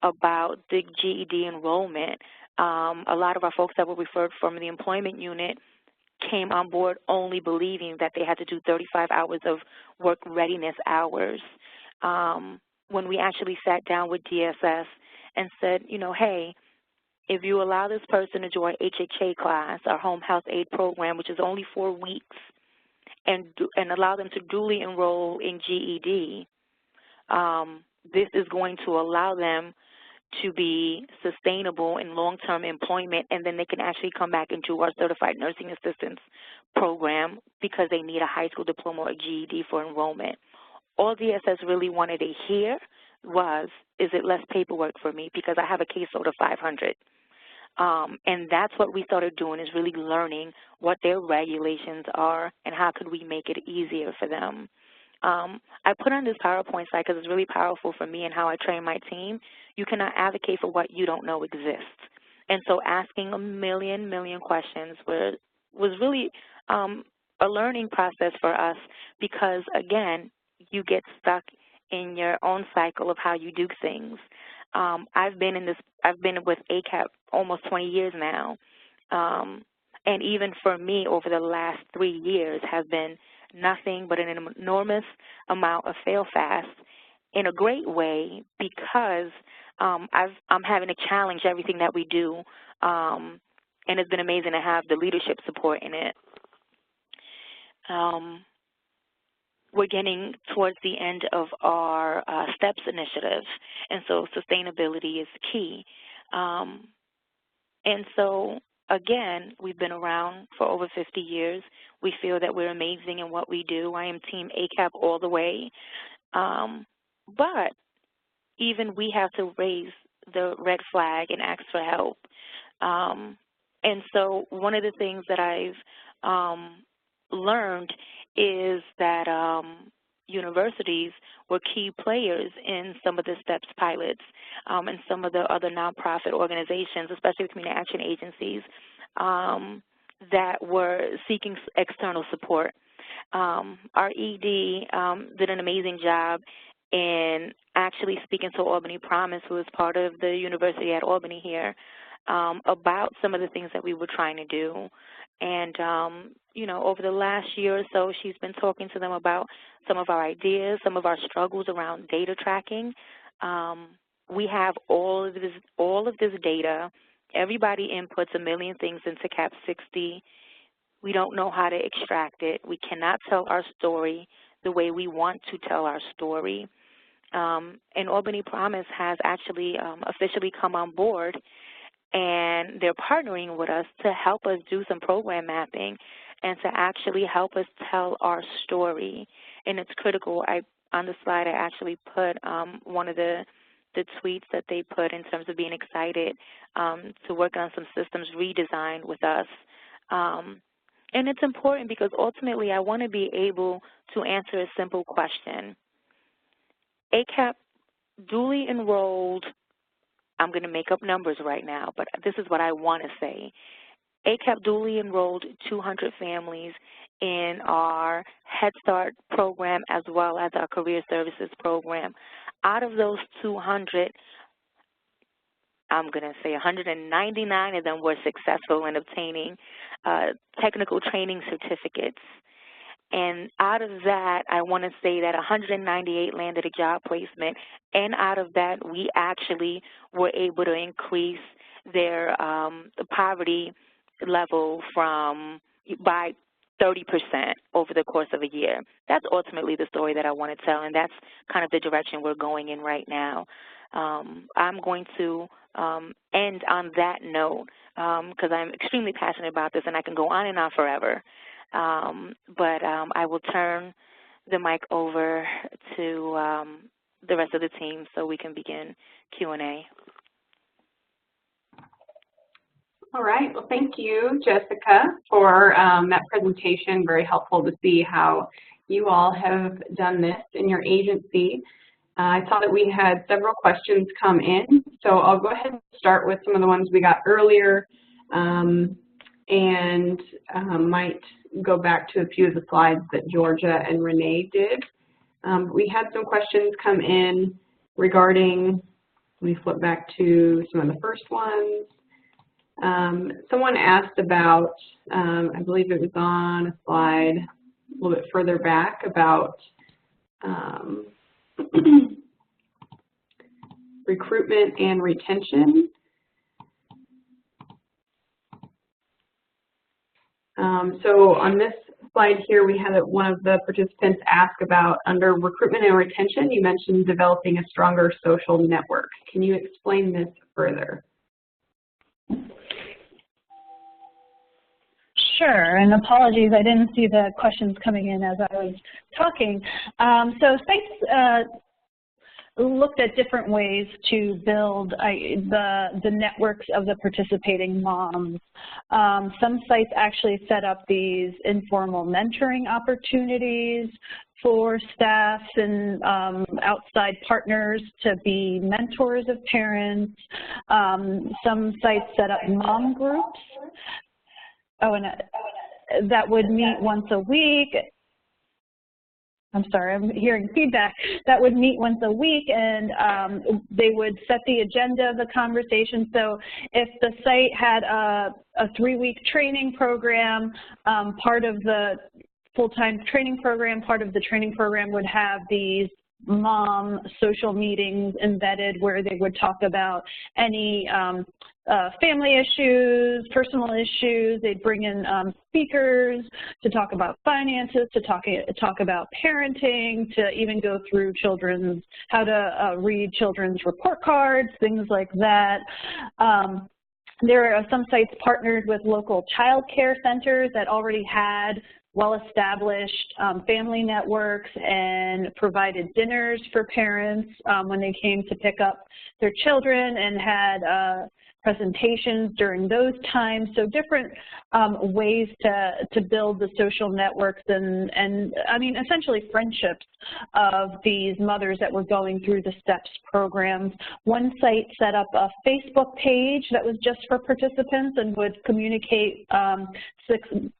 about the GED enrollment. A lot of our folks that were referred from the employment unit came on board only believing that they had to do 35 hours of work readiness hours. When we actually sat down with DSS and said, you know, hey, if you allow this person to join HHA class, our home health aid program, which is only 4 weeks, and allow them to duly enroll in GED, this is going to allow them to be sustainable in long-term employment, and then they can actually come back into our certified nursing assistance program because they need a high school diploma or GED for enrollment. all DSS really wanted to hear was, is it less paperwork for me because I have a caseload of 500. And that's what we started doing, is really learning what their regulations are and how could we make it easier for them. I put on this PowerPoint slide because it's really powerful for me and how I train my team. You cannot advocate for what you don't know exists. And so asking a million questions was really a learning process for us because, again, you get stuck in your own cycle of how you do things. I've been with ACAP almost 20 years now, and even for me over the last 3 years has been nothing but an enormous amount of fail fast in a great way because I'm having to challenge everything that we do, and it's been amazing to have the leadership support in it. We're getting towards the end of our STEPS initiative, and so sustainability is key. And so, again, we've been around for over 50 years. We feel that we're amazing in what we do. I am Team ACAP all the way. But even we have to raise the red flag and ask for help. And so one of the things that I've learned is that universities were key players in some of the STEPS pilots and some of the other nonprofit organizations, especially the community action agencies, that were seeking external support. Our ED did an amazing job in actually speaking to Albany Promise, who is part of the University at Albany here, about some of the things that we were trying to do. And, you know, over the last year or so, she's been talking to them about some of our ideas, some of our struggles around data tracking. We have all of this data. Everybody inputs a million things into CAP 60. We don't know how to extract it. We cannot tell our story the way we want to tell our story. And Albany Promise has actually officially come on board, and they're partnering with us to help us do some program mapping and to actually help us tell our story. And it's critical. On the slide, I actually put one of the tweets that they put in terms of being excited to work on some systems redesign with us. And it's important because ultimately I want to be able to answer a simple question. ACAP duly enrolled, I'm going to make up numbers right now, but this is what I want to say. ACAP duly enrolled 200 families in our Head Start program as well as our Career Services program. Out of those 200, I'm going to say 199 of them were successful in obtaining technical training certificates. And out of that, I want to say that 198 landed a job placement, and out of that, we actually were able to increase their poverty level by 30% over the course of a year. That's ultimately the story that I want to tell, and that's kind of the direction we're going in right now. I'm going to end on that note because I'm extremely passionate about this, and I can go on and on forever. But I will turn the mic over to the rest of the team so we can begin Q&A. All right. Well, thank you, Jessica, for that presentation. Very helpful to see how you all have done this in your agency. I saw that we had several questions come in, so I'll go ahead and start with some of the ones we got earlier and might go back to a few of the slides that Georgia and Renee did. We had some questions come in regarding, let me flip back to some of the first ones. Someone asked about, I believe it was on a slide a little bit further back, about recruitment and retention. So on this slide here, we had one of the participants ask about, under recruitment and retention, you mentioned developing a stronger social network. Can you explain this further? Sure, and apologies, I didn't see the questions coming in as I was talking. So sites looked at different ways to build the networks of the participating moms. Some sites actually set up these informal mentoring opportunities for staff and outside partners to be mentors of parents. Some sites set up mom groups. Oh, and that would meet once a week. I'm sorry, I'm hearing feedback. That would meet once a week, and they would set the agenda of the conversation. So if the site had a 3-week training program, part of the full-time training program, part of the training program would have these mom social meetings embedded where they would talk about any family issues, personal issues. They'd bring in speakers to talk about finances, to talk about parenting, to even go through how to read children's report cards, things like that. There are some sites partnered with local child care centers that already had well-established family networks and provided dinners for parents when they came to pick up their children, and had presentations during those times. So different ways to build the social networks and I mean essentially friendships of these mothers that were going through the STEPS programs. One site set up a Facebook page that was just for participants and would communicate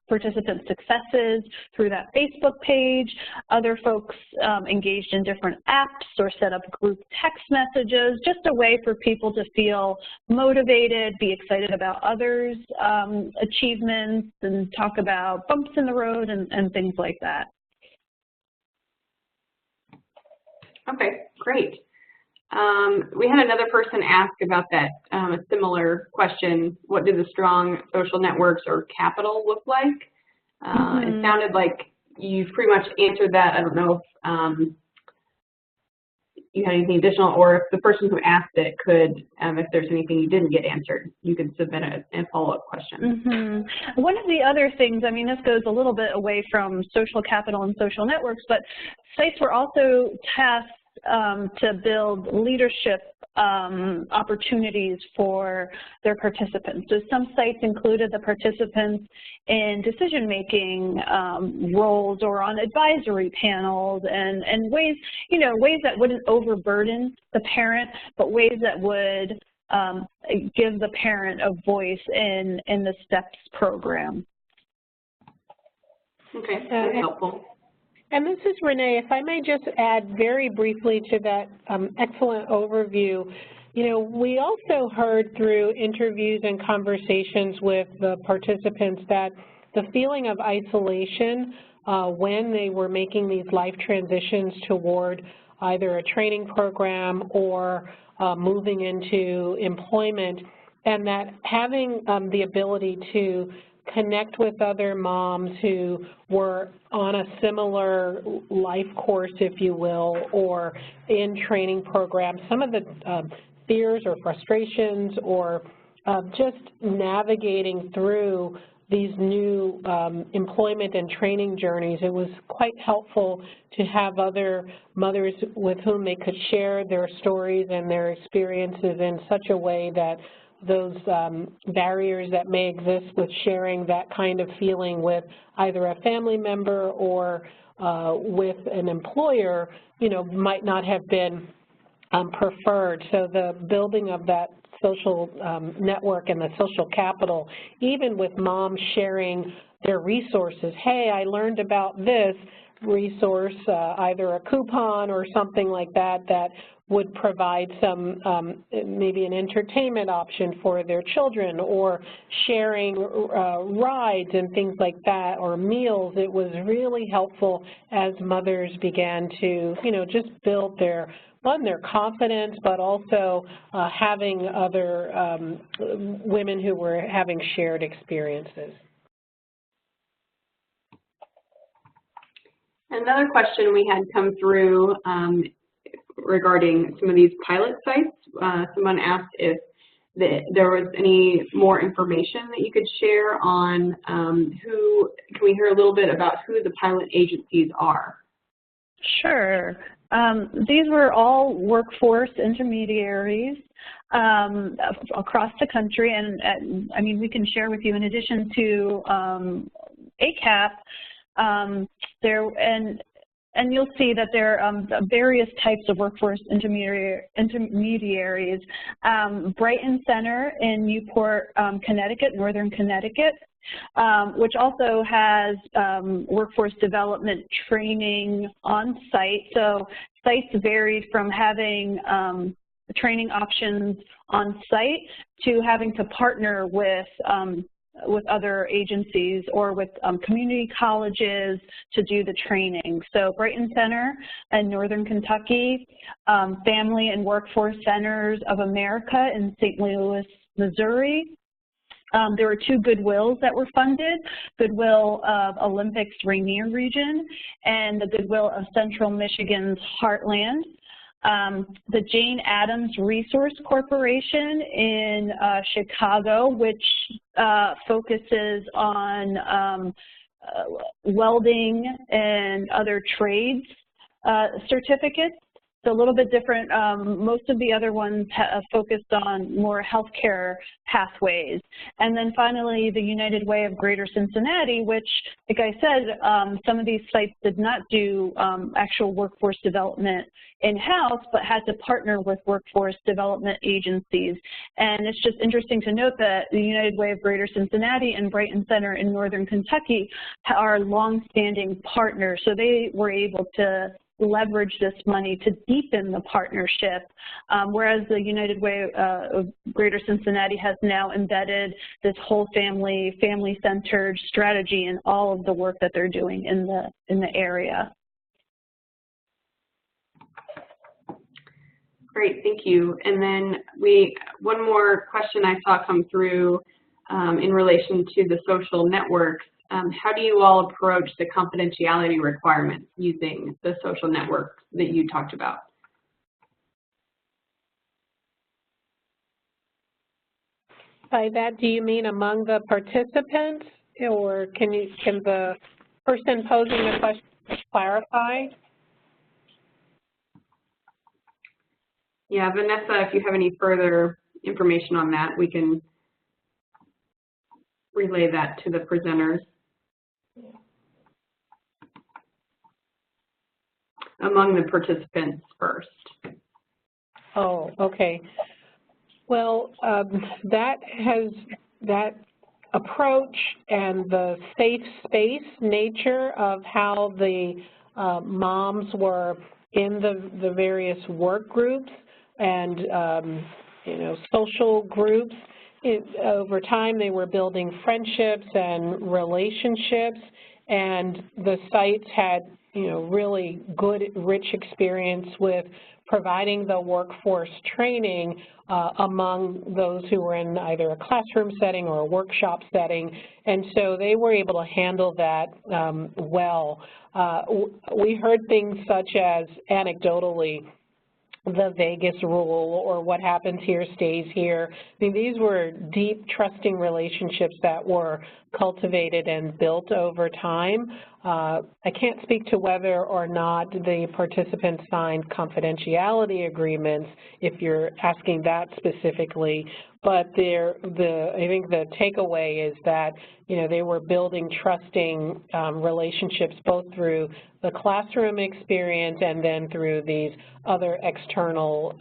participant successes through that Facebook page. Other folks engaged in different apps or set up group text messages, just a way for people to feel motivated, be excited about others' achievements, and talk about bumps in the road and things like that. Okay, great. We had another person ask about that, a similar question. What do the strong social networks or capital look like? It sounded like you've pretty much answered that. I don't know if you had anything additional, or if the person who asked it could, if there's anything you didn't get answered, you could submit a follow-up question. One of the other things, I mean, this goes a little bit away from social capital and social networks, but sites were also tasked to build leadership opportunities for their participants. So some sites included the participants in decision-making roles or on advisory panels, and ways, ways that wouldn't overburden the parent, but ways that would give the parent a voice in the STEPS program. Okay, that's helpful. And this is Renee. If I may just add very briefly to that excellent overview, we also heard through interviews and conversations with the participants that the feeling of isolation when they were making these life transitions toward either a training program or moving into employment, and that having the ability to connect with other moms who were on a similar life course, if you will, or in training programs, some of the fears or frustrations or just navigating through these new employment and training journeys, it was quite helpful to have other mothers with whom they could share their stories and their experiences in such a way that those barriers that may exist with sharing that kind of feeling with either a family member or with an employer, might not have been preferred. So the building of that social network and the social capital, even with moms sharing their resources, hey, I learned about this resource, either a coupon or something like that, that would provide some, maybe an entertainment option for their children, or sharing rides and things like that, or meals. It was really helpful as mothers began to, just build their confidence, but also having other women who were having shared experiences. Another question we had come through regarding some of these pilot sites. Someone asked if there was any more information that you could share on can we hear a little bit about who the pilot agencies are? Sure. These were all workforce intermediaries across the country, and I mean, we can share with you, in addition to ACAP, and you'll see that there are various types of workforce intermediaries. Brighton Center in Newport, Connecticut, Northern Connecticut, which also has workforce development training on site. So sites varied from having training options on site to having to partner with other agencies or with community colleges to do the training. So Brighton Center in Northern Kentucky, Family and Workforce Centers of America in St. Louis, Missouri. There were 2 Goodwills that were funded, Goodwill of Olympics Rainier region and the Goodwill of Central Michigan's Heartland. The Jane Addams Resource Corporation in Chicago, which focuses on welding and other trades certificates. It's a little bit different. Most of the other ones focused on more healthcare pathways. And then finally, the United Way of Greater Cincinnati, which, like I said, some of these sites did not do actual workforce development in-house, but had to partner with workforce development agencies. And it's just interesting to note that the United Way of Greater Cincinnati and Brighton Center in Northern Kentucky are long-standing partners. So they were able to leverage this money to deepen the partnership, whereas the United Way of Greater Cincinnati has now embedded this whole family-centered strategy in all of the work that they're doing in the area. Great, thank you. And then one more question I saw come through in relation to the social networks. How do you all approach the confidentiality requirements using the social networks that you talked about? By that, do you mean among the participants, or can the person posing the question clarify? Yeah, Vanessa, if you have any further information on that, we can relay that to the presenters. Among the participants first. Oh, okay. Well, that approach and the safe space nature of how the moms were in the various work groups and social groups, over time they were building friendships and relationships, and the sites had really good, rich experience with providing the workforce training among those who were in either a classroom setting or a workshop setting, and so they were able to handle that well. We heard things such as, anecdotally, the Vegas rule, or what happens here stays here. I mean, these were deep, trusting relationships that were cultivated and built over time. I can't speak to whether or not the participants signed confidentiality agreements, if you're asking that specifically, but I think the takeaway is that they were building trusting relationships both through the classroom experience and then through these other external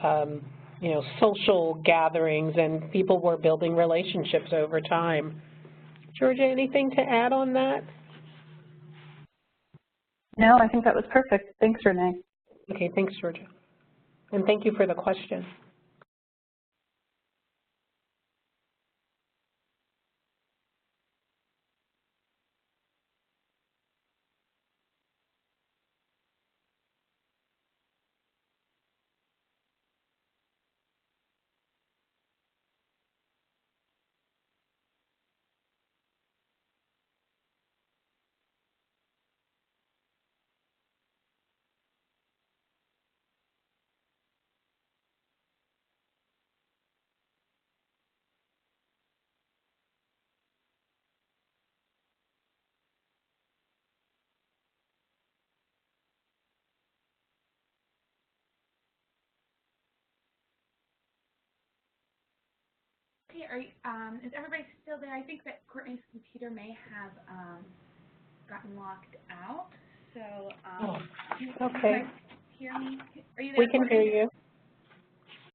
social gatherings, and people were building relationships over time. Georgia, anything to add on that? No, I think that was perfect. Thanks, Renee. Okay, thanks, Georgia. And thank you for the question. Okay, is everybody still there? I think that Courtney's computer may have gotten locked out. So, can you guys hear me? Are you there? We can hear you.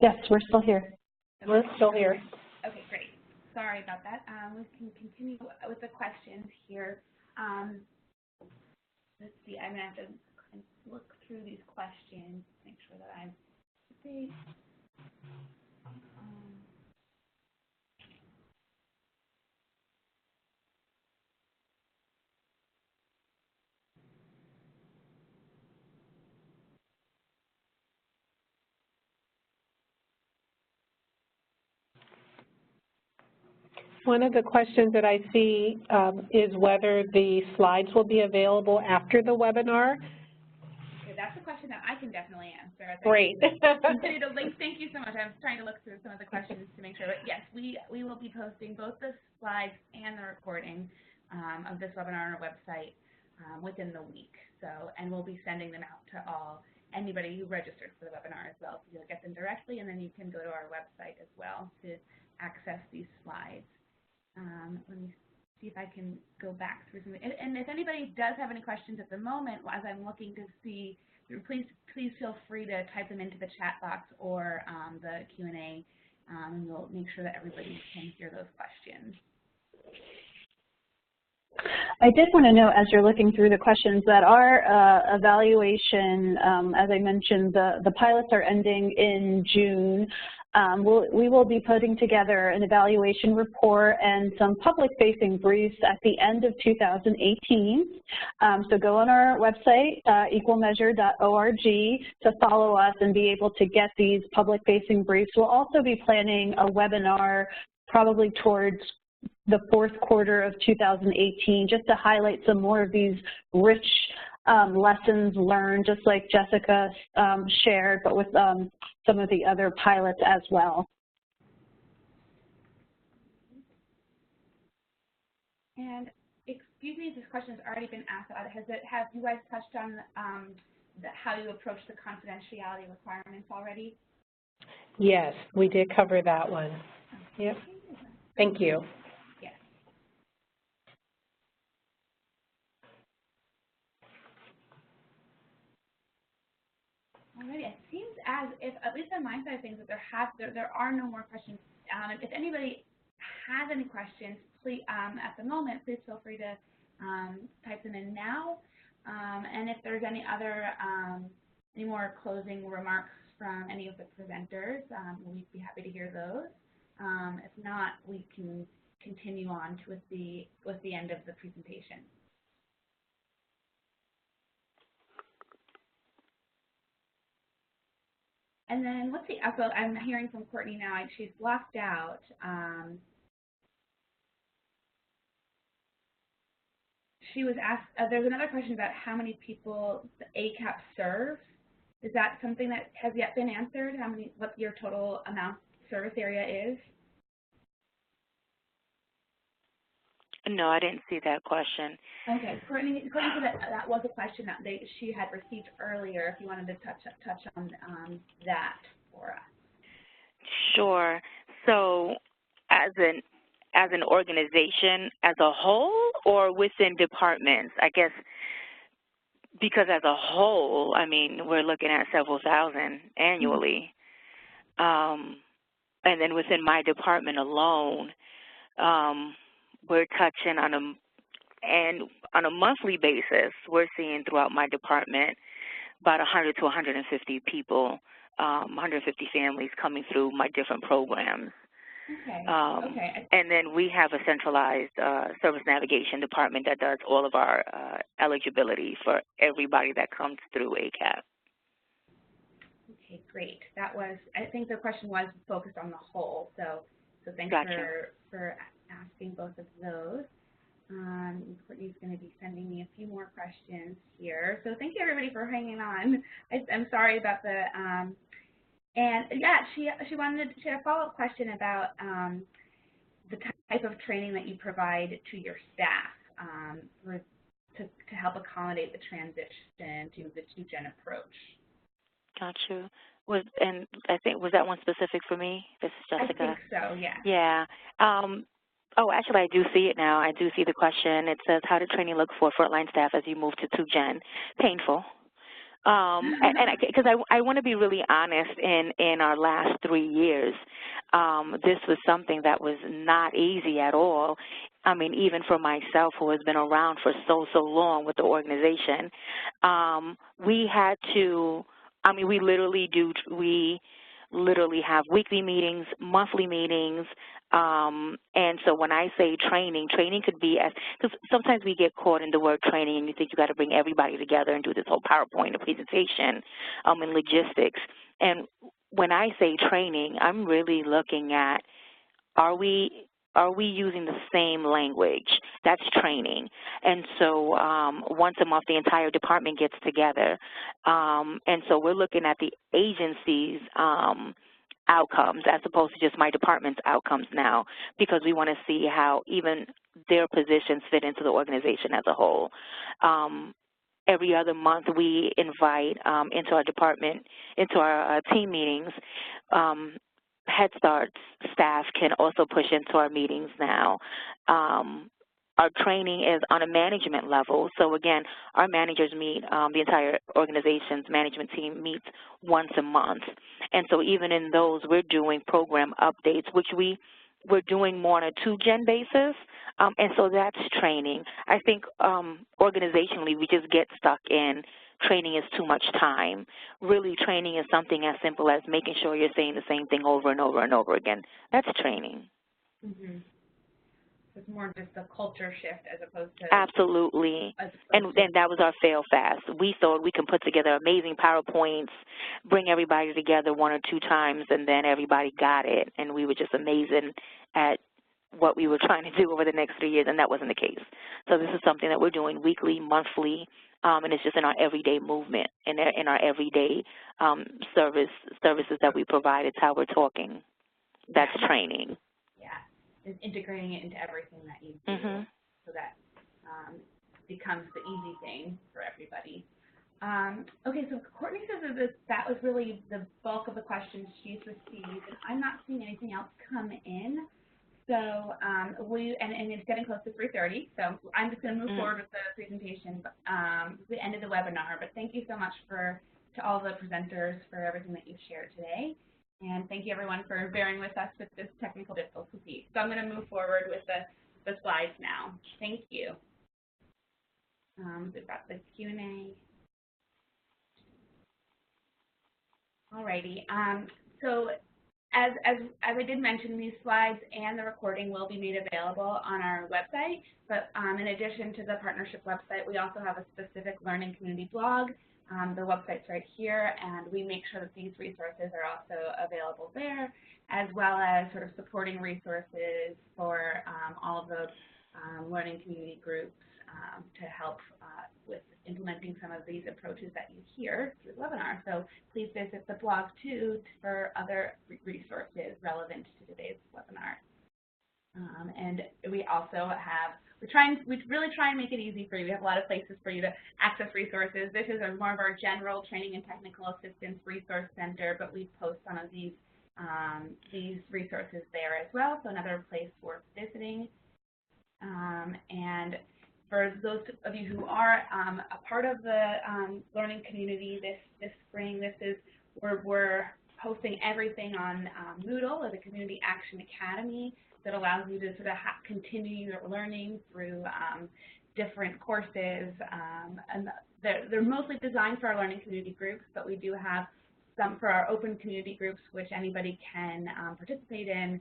Yes, we're still here. We're still here. Okay, great. Sorry about that. We can continue with the questions here. Let's see, I'm going to have to look through these questions, make sure that I'm up to date. One of the questions that I see is whether the slides will be available after the webinar. Okay, that's a question that I can definitely answer. Great. Continue to link. Thank you so much. I'm trying to look through some of the questions to make sure. But yes, we will be posting both the slides and the recording of this webinar on our website within the week. So, and we'll be sending them out to anybody who registered for the webinar as well. So you'll get them directly, and then you can go to our website as well to access these slides. Let me see if I can go back through some. And if anybody does have any questions at the moment, as I'm looking to see, please feel free to type them into the chat box or the Q&A, and we'll make sure that everybody can hear those questions. I did want to note, as you're looking through the questions, that our evaluation, as I mentioned, the pilots are ending in June. We will be putting together an evaluation report and some public-facing briefs at the end of 2018. So go on our website, equalmeasure.org, to follow us and be able to get these public-facing briefs. We'll also be planning a webinar probably towards the fourth quarter of 2018, just to highlight some more of these rich lessons learned, just like Jessica shared, but with some of the other pilots as well. And excuse me if this question has already been asked about it. Have you guys touched on how you approach the confidentiality requirements already? Yes, we did cover that one. Yep. Thank you. Yes. Alrighty, it seems as if, at least on my side of things, that there are no more questions. If anybody has any questions, please, at the moment, please feel free to type them in now. And if there's any more closing remarks from any of the presenters, we'd be happy to hear those. If not, we can continue on with the end of the presentation. And then let's see. So I'm hearing from Courtney now. She's blocked out. She was asked. There's another question about how many people the ACAP serves. Is that something that has yet been answered? What your total service area is? No, I didn't see that question. Okay, Courtney said that was a question that she had received earlier. If you wanted to touch on that for us. Sure. So, as an organization as a whole, or within departments? I guess because as a whole, I mean, we're looking at several thousand annually, and then within my department alone, we're touching on a monthly basis. We're seeing throughout my department about 100 to 150 people, 150 families coming through my different programs. Okay. Okay. And then we have a centralized service navigation department that does all of our eligibility for everybody that comes through ACAP. Okay, great. That was, I think the question was focused on the whole, so thanks for asking both of those. Courtney's going to be sending me a few more questions here. So thank you, everybody, for hanging on. I'm sorry about the, and yeah, she wanted to share a follow-up question about the type of training that you provide to your staff to help accommodate the transition to the two-gen approach. Got you. And I think, was that one specific for me? This is Jessica. I think so, yeah. Yeah. Oh, actually, I do see it now. I do see the question. It says, how did training look for frontline staff as you move to 2-Gen? Painful. Because I want to be really honest, in our last 3 years, this was something that was not easy at all. I mean, even for myself, who has been around for so long with the organization, we had to, I mean, we literally have weekly meetings, monthly meetings, and so when I say training could be because sometimes we get caught in the word training and you think you got to bring everybody together and do this whole PowerPoint or presentation and logistics. And when I say training, I'm really looking at, are we using the same language? That's training. And so once a month, the entire department gets together. And so we're looking at the agency's outcomes as opposed to just my department's outcomes now, because we want to see how even their positions fit into the organization as a whole. Every other month, we invite into our department, into our team meetings, Head Start staff can also push into our meetings now. Our training is on a management level. So again, our managers meet, the entire organization's management team meets once a month. And so even in those, we're doing program updates, which we're doing more on a 2-Gen basis. And so that's training. I think organizationally, we just get stuck in training is too much time. Really, training is something as simple as making sure you're saying the same thing over and over and over again. That's training. Mm-hmm. It's more just a culture shift as opposed to... Absolutely. And that was our fail fast. We thought we can put together amazing PowerPoints, bring everybody together 1 or 2 times, and then everybody got it. And we were just amazing at what we were trying to do over the next 3 years, and that wasn't the case. So this is something that we're doing weekly, monthly, and it's just in our everyday movement and in our everyday services that we provide. It's how we're talking. That's training. Yeah, it's integrating it into everything that you do, so that becomes the easy thing for everybody. Okay, so Courtney says that was really the bulk of the questions she's received, and I'm not seeing anything else come in. So and it's getting close to 3:30, so I'm just going to move forward with the presentation, the end of the webinar. But thank you so much to all the presenters for everything that you've shared today. And thank you, everyone, for bearing with us with this technical difficulty. So I'm going to move forward with the slides now. Thank you. We've got the Q&A. All righty. So as I did mention, these slides and the recording will be made available on our website. But in addition to the partnership website, we also have a specific learning community blog. The website's right here, and we make sure that these resources are also available there, as well as sort of supporting resources for all of the learning community groups to help with implementing some of these approaches that you hear through the webinar. So please visit the blog too for other resources relevant to today's webinar. And we also have, we really try and make it easy for you. We have a lot of places for you to access resources. This is more of our general training and technical assistance resource center, but we post some of these resources there as well, so another place worth visiting. And for those of you who are a part of the learning community this spring, we're posting everything on Moodle, or the Community Action Academy, that allows you to sort of continue your learning through different courses. And they're mostly designed for our learning community groups, but we do have some for our open community groups, which anybody can participate in.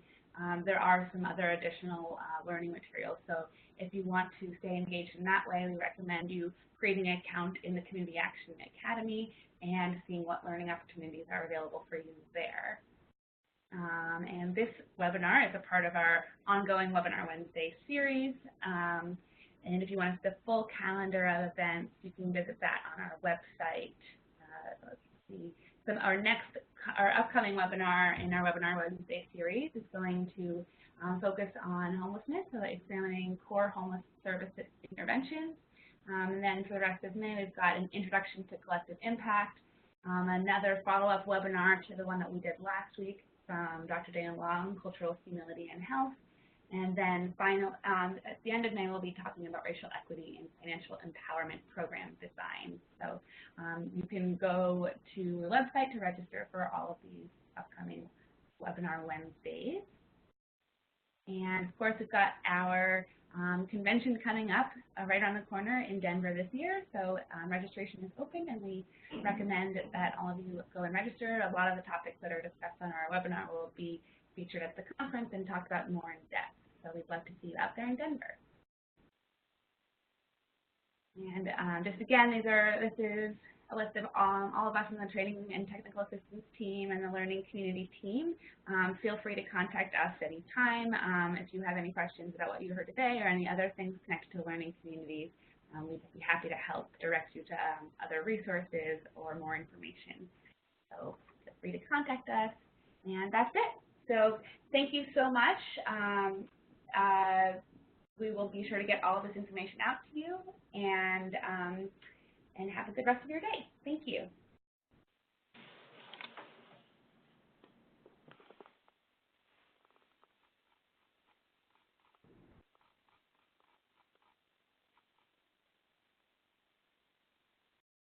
There are some other additional learning materials. So if you want to stay engaged in that way, we recommend you creating an account in the Community Action Academy and seeing what learning opportunities are available for you there. And this webinar is a part of our ongoing Webinar Wednesday series. And if you want to see the full calendar of events, you can visit that on our website. Let's see. So our upcoming webinar in our Webinar Wednesday series is going to focus on homelessness, so examining core homeless service interventions. And then for the rest of May, we've got an introduction to collective impact, Another follow-up webinar to the one that we did last week from Dr. Dana Long, Cultural Humility and Health. And then at the end of May, we'll be talking about racial equity and financial empowerment program design. So you can go to the website to register for all of these upcoming webinar Wednesdays. And of course, we've got our convention coming up right around the corner in Denver this year. So registration is open, and we recommend that all of you go and register. A lot of the topics that are discussed on our webinar will be featured at the conference and talked about more in depth. So we'd love to see you out there in Denver. And just again, this is a list of all of us in the training and technical assistance team and the learning community team. Feel free to contact us anytime if you have any questions about what you heard today or any other things connected to learning communities. We'd be happy to help direct you to other resources or more information. So feel free to contact us. And that's it. So thank you so much. We will be sure to get all of this information out to you, and have a good rest of your day. Thank you.